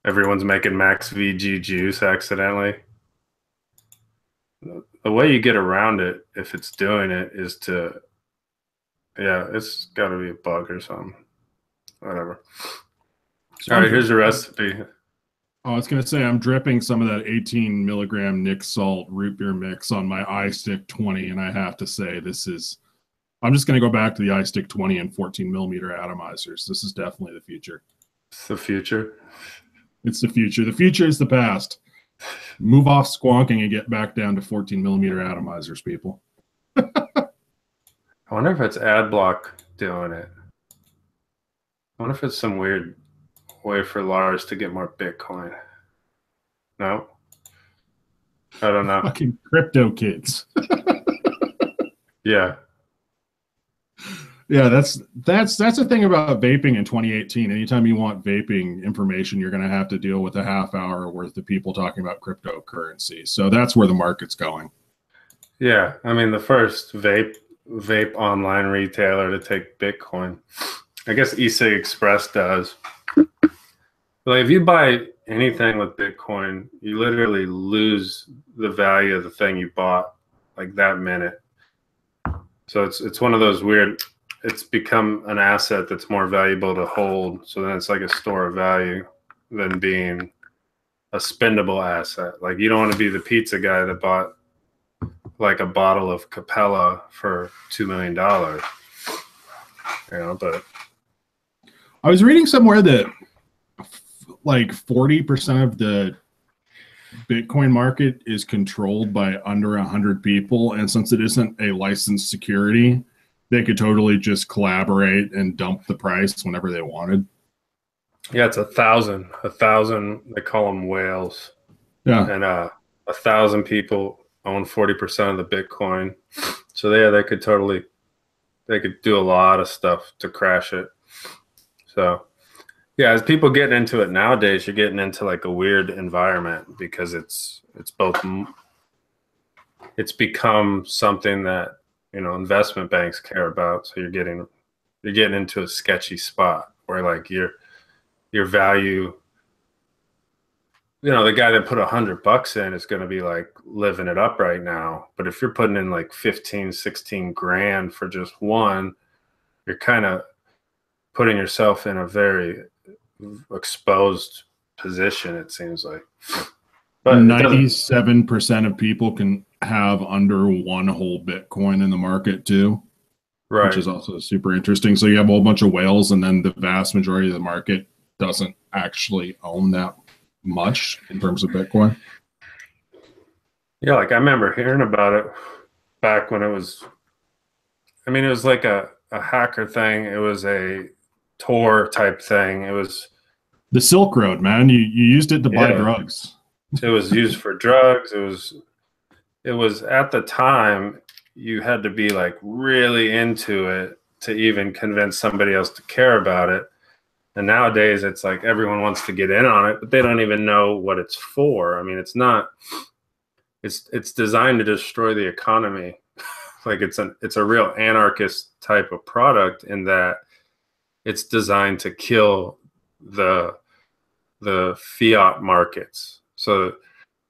Everyone's making max VG juice accidentally. the way you get around it, if it's doing it, is to, yeah, it's got to be a bug or something. Whatever. So All right, here's the recipe. I was going to say, I'm dripping some of that 18 milligram Nick Salt root beer mix on my iStick 20, and I have to say, I'm just going to go back to the iStick 20 and 14 millimeter atomizers. This is definitely the future. It's the future. It's the future. The future is the past. Move off squonking and get back down to 14 millimeter atomizers, people. I wonder if it's ad block doing it. I wonder if it's some weird way for Lars to get more Bitcoin. No, I don't know. Fucking crypto kids. Yeah. Yeah, that's the thing about vaping in 2018. Anytime you want vaping information, you're going to have to deal with a half hour worth of people talking about cryptocurrency. So that's where the market's going. Yeah, I mean the first vape online retailer to take Bitcoin. I guess e-cig Express does. Like if you buy anything with Bitcoin, you literally lose the value of the thing you bought like that minute. So it's one of those weird. It's become an asset that's more valuable to hold. So then it's like a store of value than being a spendable asset. Like you don't want to be the pizza guy that bought like a bottle of Capella for $2 million. You know, but I was reading somewhere that like 40% of the Bitcoin market is controlled by under 100 people. And since it isn't a licensed security, they could totally just collaborate and dump the price whenever they wanted. yeah, it's 1,000. 1,000, they call them whales. Yeah. And 1,000 people own 40% of the Bitcoin. So they could do a lot of stuff to crash it. So yeah, as people get into it nowadays, you're getting into like a weird environment because it's become something that, you know, investment banks care about. So you're getting into a sketchy spot where like your value, you know, the guy that put $100 in is going to be like living it up right now. But if you're putting in like 15, 16 grand for just one, you're kind of putting yourself in a very exposed position, it seems like. But 97% of people can have under one whole Bitcoin in the market too, right, which is also super interesting. So you have a whole bunch of whales, and then the vast majority of the market doesn't actually own that much in terms of Bitcoin. Yeah, like I remember hearing about it back when it was, I mean, it was like a hacker thing. It was a Tor type thing. It was the Silk Road, man. You used it to buy drugs. It was used for drugs. It was at the time you had to be like really into it to even convince somebody else to care about it. And nowadays it's like everyone wants to get in on it, but they don't even know what it's for. I mean, it's designed to destroy the economy. Like it's a real anarchist type of product in that it's designed to kill the fiat markets. So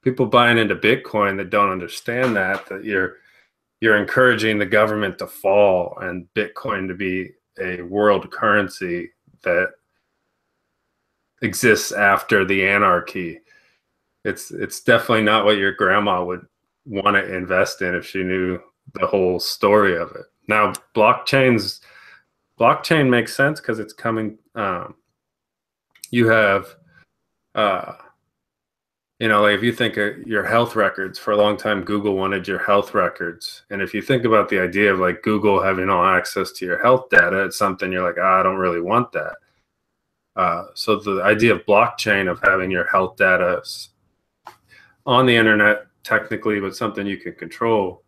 people buying into Bitcoin that don't understand that you're encouraging the government to fall and Bitcoin to be a world currency that exists after the anarchy. It's definitely not what your grandma would want to invest in if she knew the whole story of it. Now, blockchain makes sense because it's coming. You have, you know, like if you think of your health records, for a long time, Google wanted your health records. And if you think about the idea of like Google having all access to your health data, it's something you're like, I don't really want that. So the idea of blockchain, of having your health data on the internet, technically, but something you can control,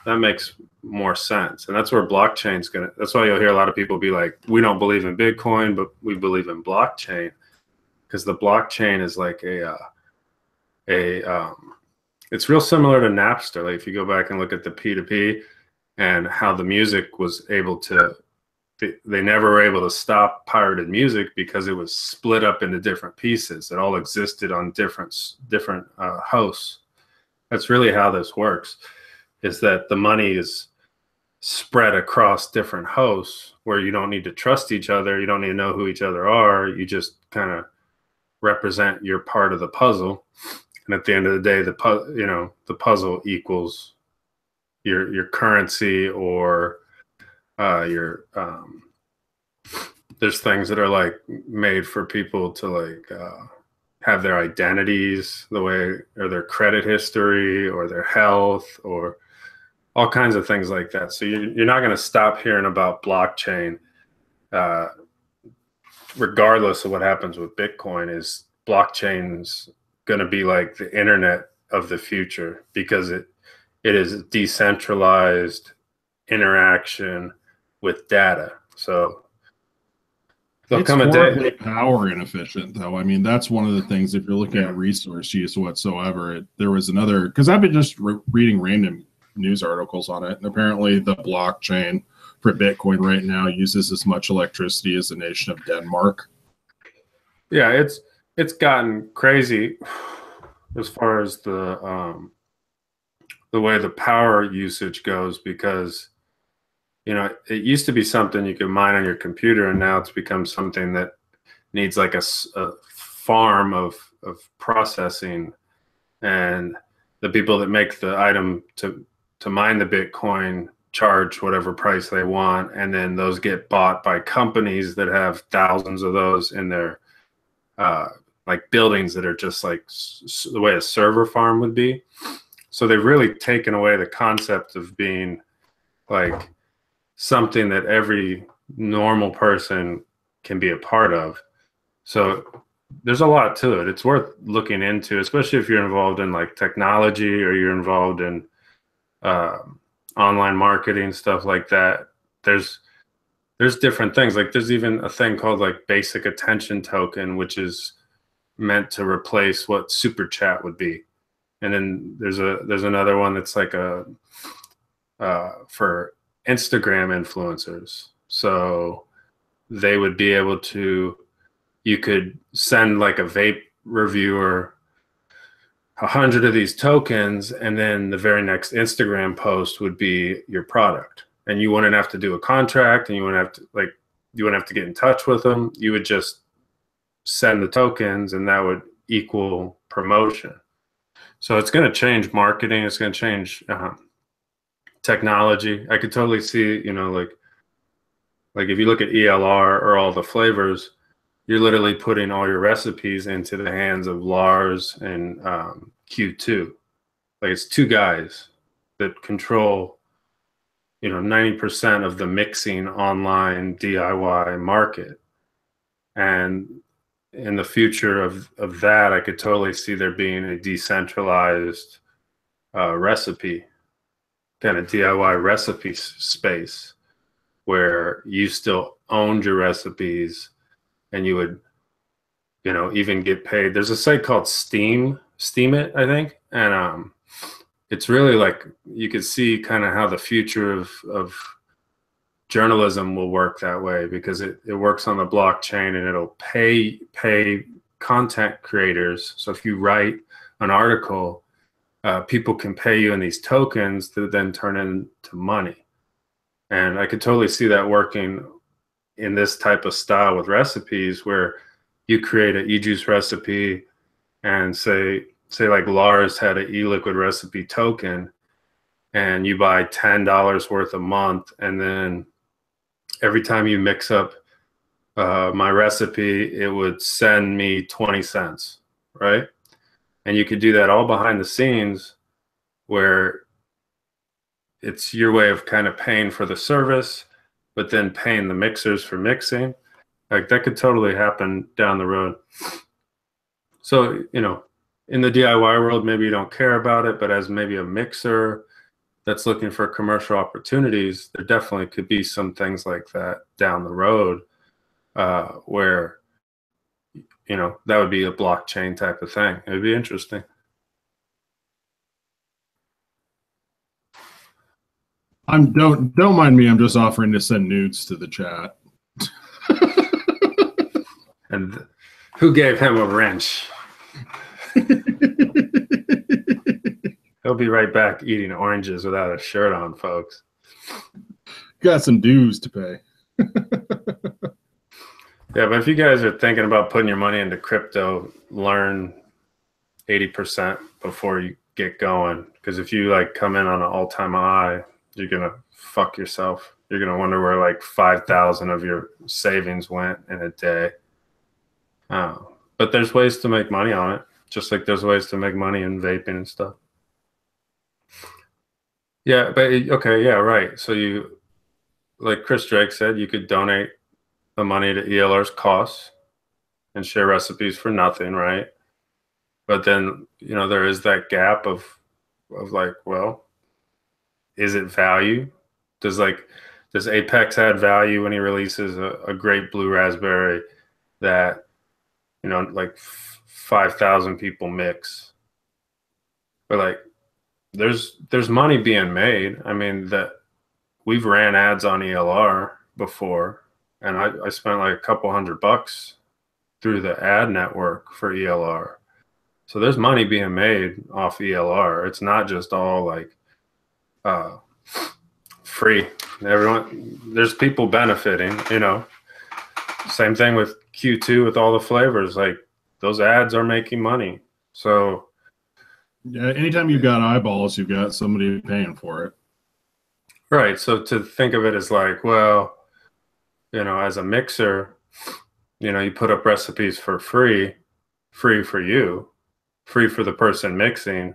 that makes more sense. And that's where blockchain's that's why you'll hear a lot of people be like, we don't believe in Bitcoin, but we believe in blockchain, because the blockchain is like it's real similar to Napster. Like if you go back and look at the P2P and how the music was able to, they never were able to stop pirated music because it was split up into different pieces. It all existed on different hosts. That's really how this works. is that the money is spread across different hosts where you don't need to trust each other. You don't need to know who each other are. You just kind of represent your part of the puzzle. And at the end of the day, the puzzle equals your currency, or your there's things that are like made for people to like have their identities, the way, or their credit history, or their health, or all kinds of things like that. So you're not going to stop hearing about blockchain, regardless of what happens with Bitcoin. Is blockchain's going to be like the internet of the future, because it is decentralized interaction with data. So there'll It's come a horribly day. power inefficient, though. I mean, that's one of the things. If you're looking at resource use whatsoever, there was another, because I've been just reading random news articles on it, and apparently the blockchain for Bitcoin right now uses as much electricity as the nation of Denmark. Yeah, it's gotten crazy as far as the way the power usage goes, because it used to be something you could mine on your computer, and now it's become something that needs like a farm of processing, and the people that make the item to mine the Bitcoin charge whatever price they want, and then those get bought by companies that have thousands of those in their like buildings that are just like the way a server farm would be. So they've really taken away the concept of being like something that every normal person can be a part of. So there's a lot to it. It's worth looking into, especially if you're involved in like technology, or you're involved in online marketing, stuff like that. There's different things. Like there's even a thing called like basic attention token, which is meant to replace what super chat would be. And then there's another one that's like a for Instagram influencers. So they would be able to, you could send like a vape reviewer 100 of these tokens, and then the very next Instagram post would be your product. And you wouldn't have to do a contract, and you wouldn't have to get in touch with them. You would just send the tokens, and that would equal promotion. So it's going to change marketing. It's going to change technology. I could totally see, like if you look at ELR or all the flavors, you're literally putting all your recipes into the hands of Lars and Q2. Like it's two guys that control, 90% of the mixing online DIY market. And in the future of that, I could totally see there being a decentralized recipe, kind of DIY recipe space, where you still owned your recipes, and you would, even get paid. There's a site called Steam It, I think. And it's really like, you could see kind of how the future of journalism will work that way, because it works on the blockchain, and it'll pay content creators. So if you write an article, people can pay you in these tokens that then turn into money. And I could totally see that working in this type of style with recipes, where you create an e-juice recipe, and say like Lars had an e-liquid recipe token, and you buy $10 worth a month, and then every time you mix up my recipe, it would send me 20 cents, right? And you could do that all behind the scenes, where it's your way of kind of paying for the service, but then paying the mixers for mixing. Like that could totally happen down the road. So, in the DIY world, maybe you don't care about it, but as maybe a mixer that's looking for commercial opportunities, there definitely could be some things like that down the road, where, that would be a blockchain type of thing. It would be interesting. Don't mind me. I'm just offering to send nudes to the chat. And who gave him a wrench? He'll be right back eating oranges without a shirt on, folks. Got some dues to pay. Yeah, but if you guys are thinking about putting your money into crypto, learn 80% before you get going. Because if you like come in on an all-time high, you're gonna fuck yourself. You're gonna wonder where like 5,000 of your savings went in a day. But there's ways to make money on it, just like there's ways to make money in vaping and stuff. Yeah, but okay, yeah, right. So you, like Chris Drake said, you could donate the money to ELR's costs and share recipes for nothing, right? But then, you know, there is that gap of like, well, is it value? Does Apex add value when he releases a great blue raspberry that, you know, like 5,000 people mix? But like, there's money being made. I mean, that we've ran ads on ELR before, and I spent like a couple $100 through the ad network for ELR. So there's money being made off ELR. It's not just all like free. There's people benefiting, you know. Same thing with Q2 with all the flavors. Like those ads are making money. So yeah, anytime you've got eyeballs, you've got somebody paying for it. Right. So to think of it as like, well, you know, as a mixer, you know, you put up recipes for free for you, free for the person mixing,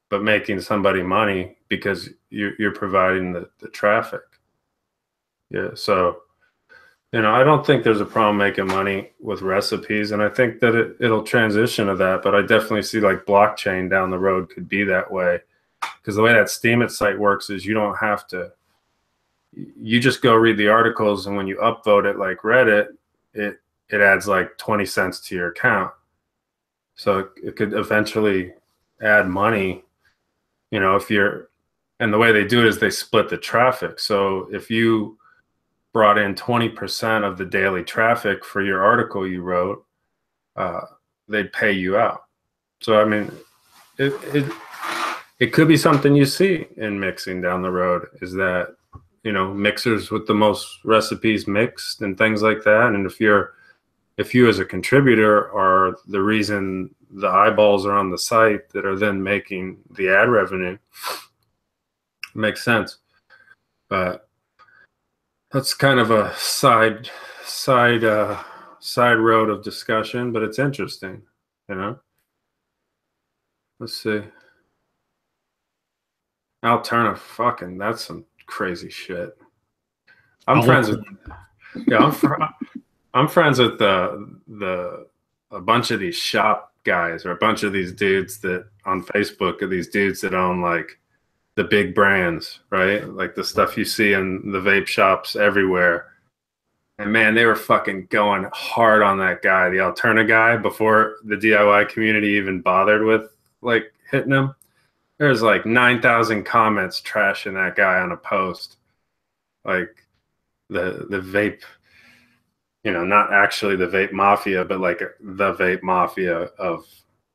but making somebody money because you're providing the traffic. Yeah. So, you know, I don't think there's a problem making money with recipes, and I think that it'll transition to that. But I definitely see like blockchain down the road could be that way, because the way that Steemit site works is you don't have to. You just go read the articles, and when you upvote it like Reddit, it adds like 20 cents to your account. So it could eventually add money, you know, and the way they do it is they split the traffic. So if you brought in 20% of the daily traffic for your article you wrote, they'd pay you out. So, I mean, it could be something you see in mixing down the road, is that, you know, mixers with the most recipes mixed and things like that. And if you as a contributor are the reason the eyeballs are on the site that are then making the ad revenue, it makes sense. But that's kind of a side road of discussion, but it's interesting, you know. Let's see. Alterna, fucking, that's some crazy shit. I'm friends with a bunch of these shop guys, or a bunch of these dudes that on Facebook are these dudes that own like the big brands, right? Like the stuff you see in the vape shops everywhere. And man, they were fucking going hard on that guy, the Alterna guy, before the DIY community even bothered with like hitting him. There's like 9,000 comments trashing that guy on a post. Like the vape, you know, not actually the vape mafia, but like the vape mafia of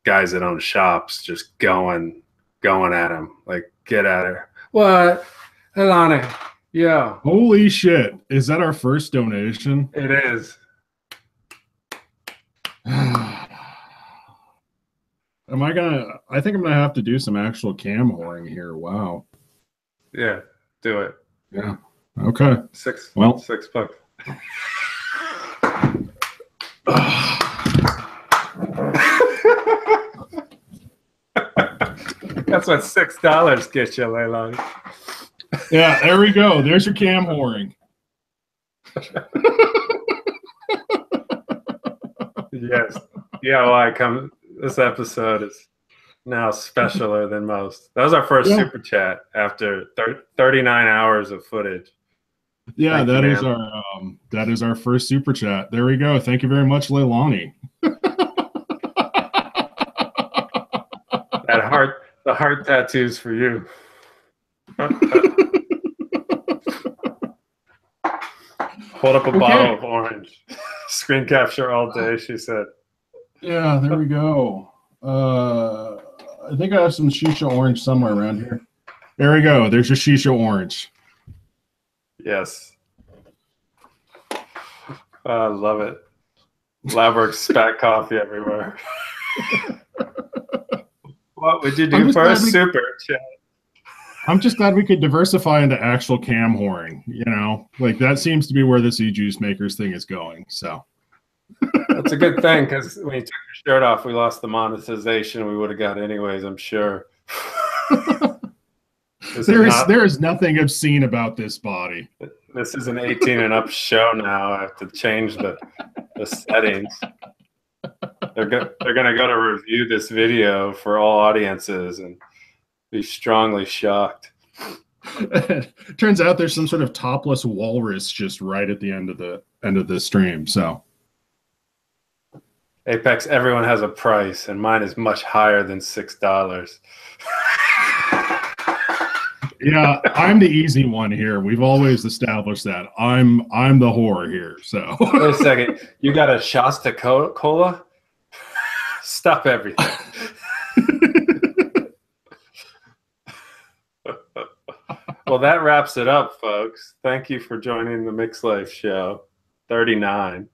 guys that own shops just going at him. Like, get at her. What? Alana. Yeah. Holy shit. Is that our first donation? It is. I think I'm gonna have to do some actual cam whoring here. Wow. Yeah, do it. Yeah. Okay. $6. That's what $6 gets you, Leilani. Yeah, there we go. There's your cam whoring. Yes. DIY this episode is now specialer than most. That was our first super chat after 39 hours of footage. Yeah, that is our first super chat. There we go. Thank you very much, Leilani. The heart tattoos for you. Hold up a bottle of orange. Screen capture all day, she said. Yeah, there we go. I think I have some shisha orange somewhere around here. There we go. There's your shisha orange. Yes. I love it. Labworks spat coffee everywhere. What would you do for a super chat? I'm just glad we could diversify into actual cam whoring. You know, like that seems to be where this e-juice makers thing is going. So that's a good thing, because when you took your shirt off, we lost the monetization we would have got anyways, I'm sure. There is nothing obscene about this body. This is an 18 and up show now. I have to change the settings. They're going to go to review this video for all audiences and be strongly shocked. Turns out there's some sort of topless walrus just right at the end of the stream. So Apex, everyone has a price, and mine is much higher than $6. Yeah, I'm the easy one here. We've always established that. I'm the whore here. So wait a second. You got a Shasta Cola? Stop everything. Well, that wraps it up, folks. Thank you for joining the MixLife show 39.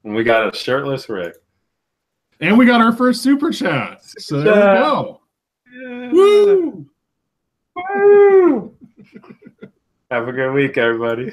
And we got a shirtless Rick. And we got our first super chat. So there we go. Yeah. Woo! Woo! Have a good week, everybody.